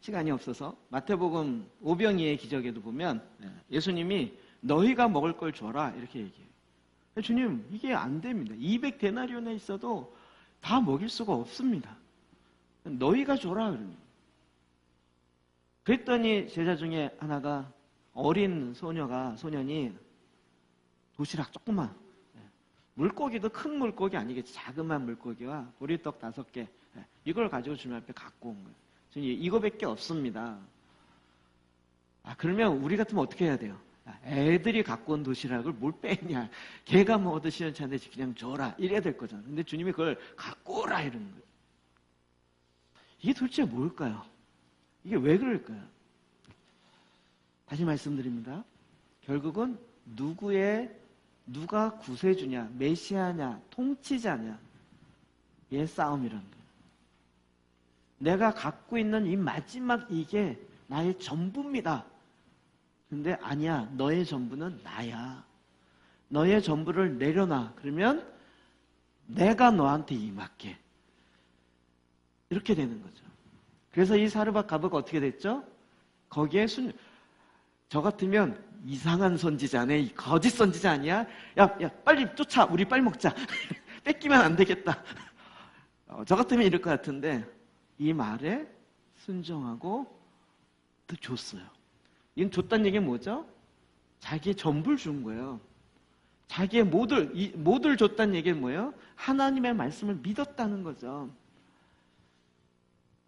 시간이 없어서 마태복음 오병이의 기적에도 보면 예수님이 너희가 먹을 걸 줘라 이렇게 얘기해요. 주님, 이게 안 됩니다. 200데나리온에 있어도 다 먹일 수가 없습니다. 너희가 줘라 그러니. 그랬더니 제자 중에 하나가, 어린 소년이 도시락 조그만, 물고기도 큰 물고기 아니겠지, 자그마한 물고기와 보리떡 5개, 이걸 가지고 주님 앞에 갖고 온 거예요. 주님, 이거밖에 없습니다. 그러면 우리 같으면 어떻게 해야 돼요? 애들이 갖고 온 도시락을 뭘 빼냐, 걔가 먹어도 시원찮은데 그냥 줘라 이래야 될 거잖아요. 근데 주님이 그걸 갖고 오라 이러는 거예요. 이게 도대체 뭘까요? 이게 왜 그럴까요? 다시 말씀드립니다. 결국은 누가 구세주냐, 메시아냐, 통치자냐, 의 싸움이라는 거예요. 내가 갖고 있는 이 마지막 이게 나의 전부입니다. 근데 아니야, 너의 전부는 나야. 너의 전부를 내려놔. 그러면 내가 너한테 임할게. 이렇게 되는 거죠. 그래서 이 사르밧 가부가 어떻게 됐죠? 거기에 저 같으면 이상한 선지자네, 거짓 선지자 아니야? 야, 빨리 쫓아, 우리 빨리 먹자. 뺏기면 안 되겠다. 저 같으면 이럴 것 같은데 이 말에 순종하고 또 줬어요. 이건 줬다는 얘기는 뭐죠? 자기의 전부를 준 거예요. 자기의 모두를 줬다는 얘기는 뭐예요? 하나님의 말씀을 믿었다는 거죠.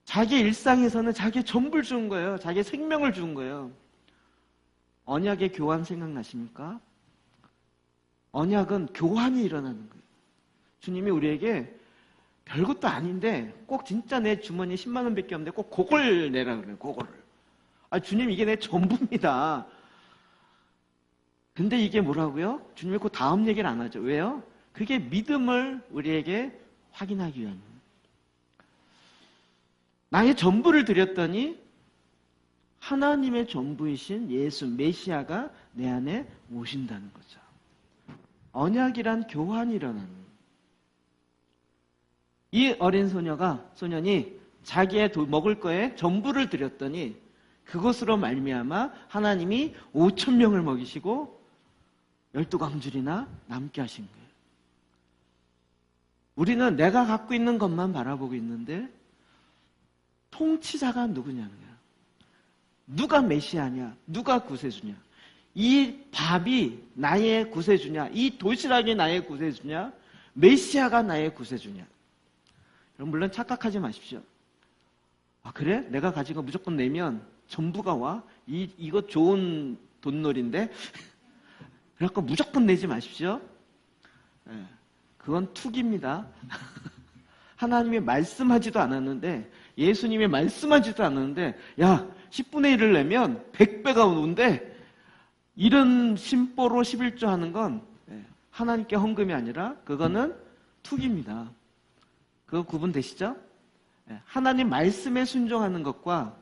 자기의 일상에서는 자기의 전부를 준 거예요. 자기의 생명을 준 거예요. 언약의 교환 생각나십니까? 언약은 교환이 일어나는 거예요. 주님이 우리에게 별것도 아닌데 꼭 진짜 내 주머니에 10만 원밖에 없는데 꼭 그걸 내라 그래요. 그거를. 주님, 이게 내 전부입니다. 근데 이게 뭐라고요? 주님이 그 다음 얘기를 안 하죠. 왜요? 그게 믿음을 우리에게 확인하기 위함입니다. 나의 전부를 드렸더니 하나님의 전부이신 예수 메시아가 내 안에 오신다는 거죠. 언약이란 교환이 일어나는 거예요. 이 어린 소년이 자기의 먹을 거에 전부를 드렸더니 그것으로 말미암아 하나님이 5,000명을 먹이시고 12광줄이나 남게 하신 거예요. 우리는 내가 갖고 있는 것만 바라보고 있는데 통치자가 누구냐는 거야. 누가 메시아냐? 누가 구세주냐? 이 밥이 나의 구세주냐? 이 도시락이 나의 구세주냐? 메시아가 나의 구세주냐? 여러분, 물론 착각하지 마십시오. 그래? 내가 가지고 무조건 내면 전부가 와? 이거 좋은 돈놀인데? 그래서 무조건 내지 마십시오. 그건 투기입니다. 하나님이 말씀하지도 않았는데, 예수님이 말씀하지도 않았는데, 야, 10분의 1을 내면 100배가 오는데 이런 심보로 11조 하는 건 하나님께 헌금이 아니라 그거는 투기입니다. 그거 구분되시죠? 하나님 말씀에 순종하는 것과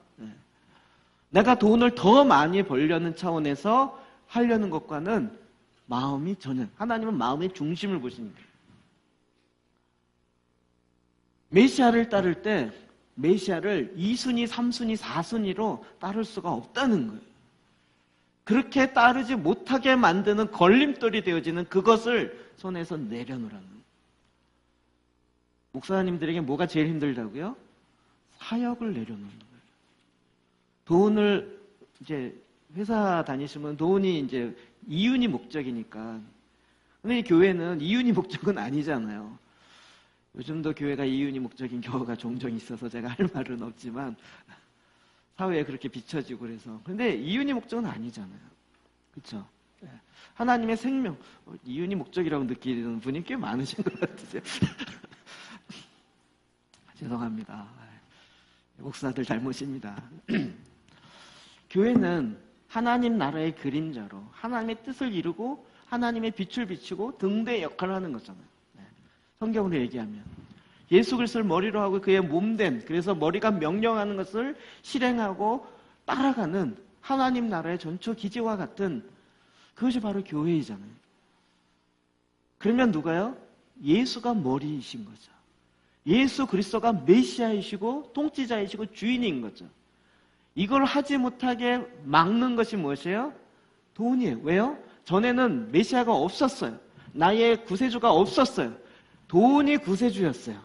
내가 돈을 더 많이 벌려는 차원에서 하려는 것과는 마음이 전혀, 하나님은 마음의 중심을 보시는 거예요. 메시아를 따를 때 메시아를 2순위, 3순위, 4순위로 따를 수가 없다는 거예요. 그렇게 따르지 못하게 만드는 걸림돌이 되어지는 그것을 손에서 내려놓으라는 거예요. 목사님들에게 뭐가 제일 힘들다고요? 사역을 내려놓는 거예요. 돈을 이제 회사 다니시면 돈이 이제 이윤이 목적이니까. 근데 이 교회는 이윤이 목적은 아니잖아요. 요즘도 교회가 이윤이 목적인 경우가 종종 있어서 제가 할 말은 없지만 사회에 그렇게 비춰지고 그래서. 근데 이윤이 목적은 아니잖아요. 그렇죠? 하나님의 생명, 이윤이 목적이라고 느끼는 분이 꽤 많으신 것 같으세요. 죄송합니다. 목사들 잘못입니다. 교회는 하나님 나라의 그림자로 하나님의 뜻을 이루고 하나님의 빛을 비추고 등대의 역할을 하는 거잖아요. 성경으로 얘기하면 예수 그리스도를 머리로 하고 그의 몸된, 그래서 머리가 명령하는 것을 실행하고 따라가는 하나님 나라의 전초 기지와 같은 그것이 바로 교회이잖아요. 그러면 누가요? 예수가 머리이신 거죠. 예수 그리스도가 메시아이시고 통치자이시고 주인인 거죠. 이걸 하지 못하게 막는 것이 무엇이에요? 돈이에요. 왜요? 전에는 메시아가 없었어요. 나의 구세주가 없었어요. 돈이 구세주였어요.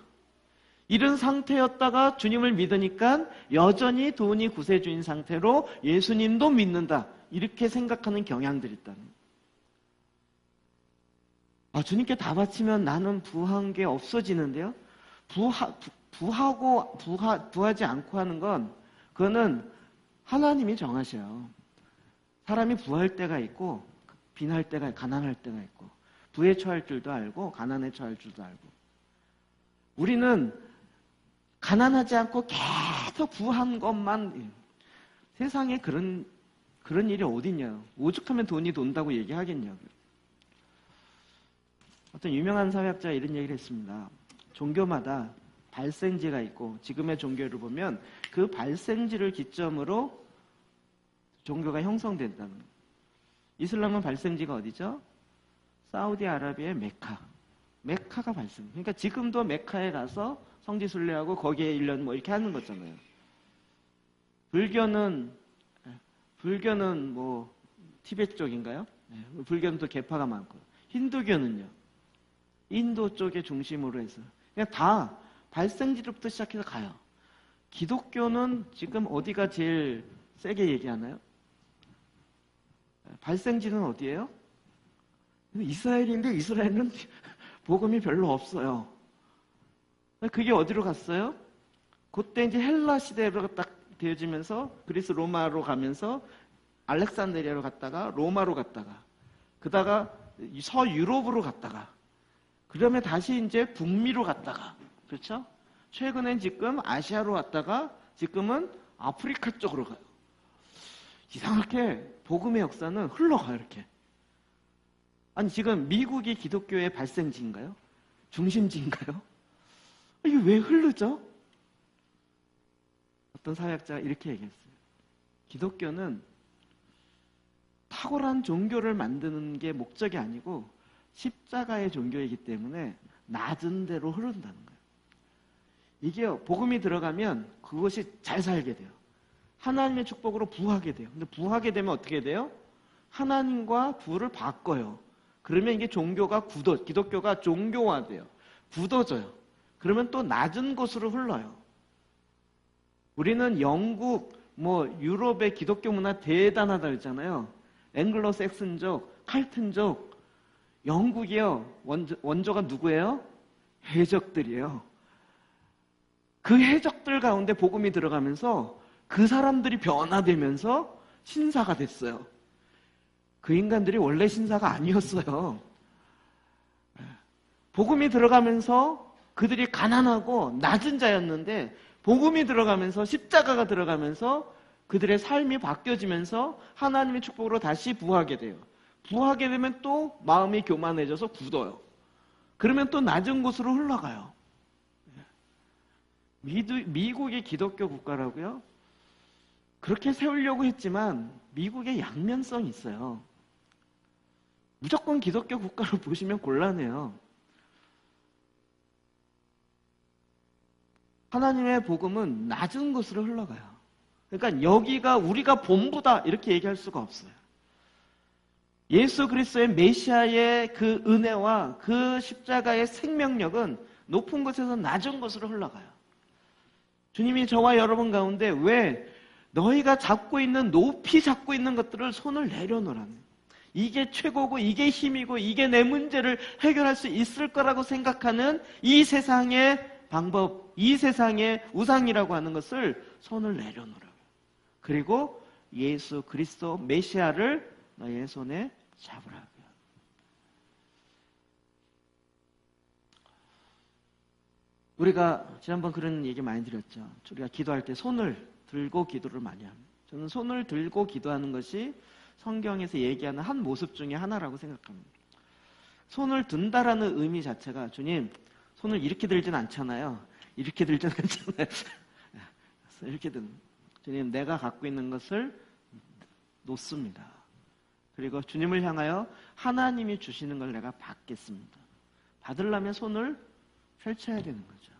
이런 상태였다가 주님을 믿으니까 여전히 돈이 구세주인 상태로 예수님도 믿는다. 이렇게 생각하는 경향들이 있다는 거예요. 주님께 다 바치면 나는 부한 게 없어지는데요? 부하지 않고 하는 건 그거는 하나님이 정하셔요. 사람이 부할 때가 있고 빈할 때가 있고 가난할 때가 있고 부에 처할 줄도 알고 가난에 처할 줄도 알고 우리는 가난하지 않고 계속 부한 것만 세상에 그런 일이 어딨냐. 오죽하면 돈이 돈다고 얘기하겠냐고요. 어떤 유명한 사회학자가 이런 얘기를 했습니다. 종교마다 발생지가 있고 지금의 종교를 보면 그 발생지를 기점으로 종교가 형성된다는 거예요. 이슬람은 발생지가 어디죠? 사우디아라비아의 메카가 발생. 그러니까 지금도 메카에 가서 성지 순례하고 거기에 1년 뭐 이렇게 하는 거잖아요. 불교는 뭐 티베트 쪽인가요? 불교는 또 계파가 많고. 힌두교는요. 인도 쪽에 중심으로 해서 그냥 다 발생지로부터 시작해서 가요. 기독교는 지금 어디가 제일 세게 얘기하나요? 발생지는 어디예요? 이스라엘인데 이스라엘은 복음이 별로 없어요. 그게 어디로 갔어요? 그때 이제 헬라 시대로 딱 되어지면서 그리스 로마로 가면서 알렉산드리아로 갔다가 로마로 갔다가 그다가 서유럽으로 갔다가 그러면 다시 이제 북미로 갔다가 그렇죠? 최근엔 지금 아시아로 갔다가 지금은 아프리카 쪽으로 가요. 이상하게 복음의 역사는 흘러가요 이렇게. 아니 지금 미국이 기독교의 발생지인가요? 중심지인가요? 이게 왜 흐르죠? 어떤 사회학자가 이렇게 얘기했어요. 기독교는 탁월한 종교를 만드는 게 목적이 아니고 십자가의 종교이기 때문에 낮은 데로 흐른다는 거예요. 이게 복음이 들어가면 그것이 잘 살게 돼요. 하나님의 축복으로 부하게 돼요. 근데 부하게 되면 어떻게 돼요? 하나님과 부를 바꿔요. 그러면 이게 기독교가 종교화돼요. 굳어져요. 그러면 또 낮은 곳으로 흘러요. 우리는 영국, 유럽의 기독교 문화 대단하다 그랬잖아요. 앵글로 섹슨족, 칼튼족, 영국이요. 원조가 누구예요? 해적들이에요. 그 해적들 가운데 복음이 들어가면서 그 사람들이 변화되면서 신사가 됐어요. 그 인간들이 원래 신사가 아니었어요. 복음이 들어가면서 그들이 가난하고 낮은 자였는데 복음이 들어가면서 십자가가 들어가면서 그들의 삶이 바뀌어지면서 하나님의 축복으로 다시 부하게 돼요. 부하게 되면 또 마음이 교만해져서 굳어요. 그러면 또 낮은 곳으로 흘러가요. 미국이 기독교 국가라고요? 그렇게 세우려고 했지만 미국의 양면성이 있어요. 무조건 기독교 국가로 보시면 곤란해요. 하나님의 복음은 낮은 곳으로 흘러가요. 그러니까 여기가 우리가 본부다 이렇게 얘기할 수가 없어요. 예수 그리스도의 메시아의 그 은혜와 그 십자가의 생명력은 높은 곳에서 낮은 곳으로 흘러가요. 주님이 저와 여러분 가운데 왜 너희가 높이 잡고 있는 것들을 손을 내려놓으라는, 이게 최고고 이게 힘이고 이게 내 문제를 해결할 수 있을 거라고 생각하는 이 세상의 방법, 이 세상의 우상이라고 하는 것을 손을 내려놓으라고. 그리고 예수 그리스도 메시아를 너의 손에 잡으라고요. 우리가 지난번 그런 얘기 많이 드렸죠. 우리가 기도할 때 손을 들고 기도를 많이 합니다. 저는 손을 들고 기도하는 것이 성경에서 얘기하는 한 모습 중에 하나라고 생각합니다. 손을 든다라는 의미 자체가, 주님 손을 이렇게 들진 않잖아요. 이렇게 들진 않잖아요. 이렇게 든, 주님 내가 갖고 있는 것을 놓습니다. 그리고 주님을 향하여 하나님이 주시는 걸 내가 받겠습니다. 받으려면 손을 펼쳐야 되는 거죠.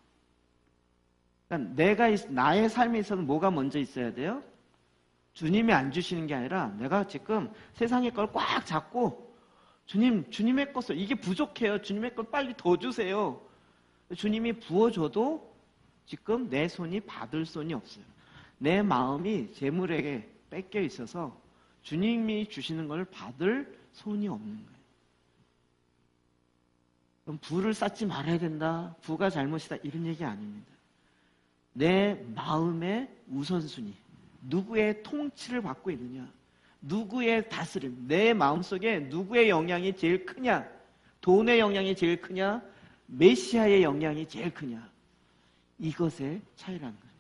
그러니까 나의 삶에 있어서 뭐가 먼저 있어야 돼요? 주님이 안 주시는 게 아니라 내가 지금 세상의 걸 꽉 잡고 주님의 것을, 이게 부족해요. 주님의 걸 빨리 더 주세요. 주님이 부어줘도 지금 내 손이 받을 손이 없어요. 내 마음이 재물에게 뺏겨 있어서 주님이 주시는 걸 받을 손이 없는 거예요. 그럼 부를 쌓지 말아야 된다, 부가 잘못이다, 이런 얘기 아닙니다. 내 마음의 우선순위, 누구의 통치를 받고 있느냐, 누구의 다스림, 내 마음속에 누구의 영향이 제일 크냐, 돈의 영향이 제일 크냐, 메시아의 영향이 제일 크냐, 이것의 차이라는 거예요.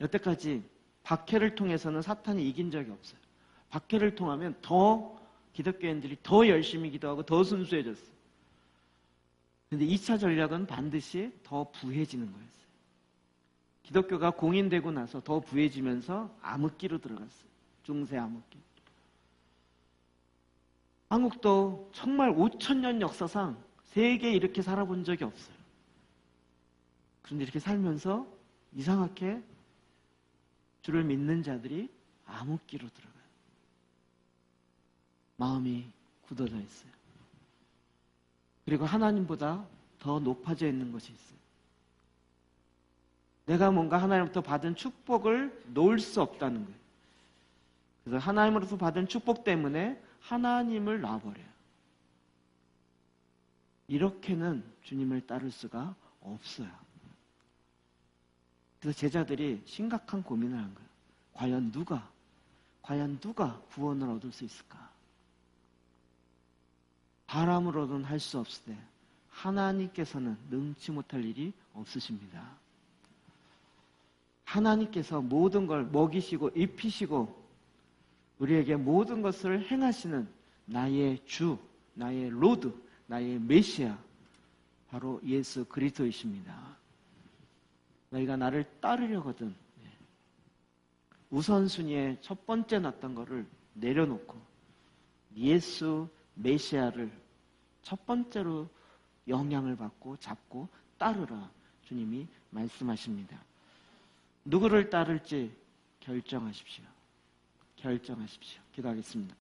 여태까지 박해를 통해서는 사탄이 이긴 적이 없어요. 박해를 통하면 더 기독교인들이 더 열심히 기도하고 더 순수해졌어요. 그런데 2차 전략은 반드시 더 부해지는 거였어요. 기독교가 공인되고 나서 더 부해지면서 암흑기로 들어갔어요. 중세 암흑기. 한국도 정말 5,000년 역사상 세계에 이렇게 살아본 적이 없어요. 그런데 이렇게 살면서 이상하게 주를 믿는 자들이 암흑기로 들어가요. 마음이 굳어져 있어요. 그리고 하나님보다 더 높아져 있는 것이 있어요. 내가 뭔가 하나님부터 받은 축복을 놓을 수 없다는 거예요. 그래서 하나님으로부터 받은 축복 때문에 하나님을 놔버려요. 이렇게는 주님을 따를 수가 없어요. 그래서 제자들이 심각한 고민을 한 거예요. 과연 누가 구원을 얻을 수 있을까? 바람으로는 할 수 없으되 하나님께서는 능치 못할 일이 없으십니다. 하나님께서 모든 걸 먹이시고 입히시고 우리에게 모든 것을 행하시는 나의 주, 나의 로드, 나의 메시아, 바로 예수 그리스도이십니다. 너희가 나를 따르려거든 우선순위에 첫 번째 놨던 거를 내려놓고 예수 메시아를 첫 번째로 영향을 받고 잡고 따르라, 주님이 말씀하십니다. 누구를 따를지 결정하십시오. 기도하겠습니다.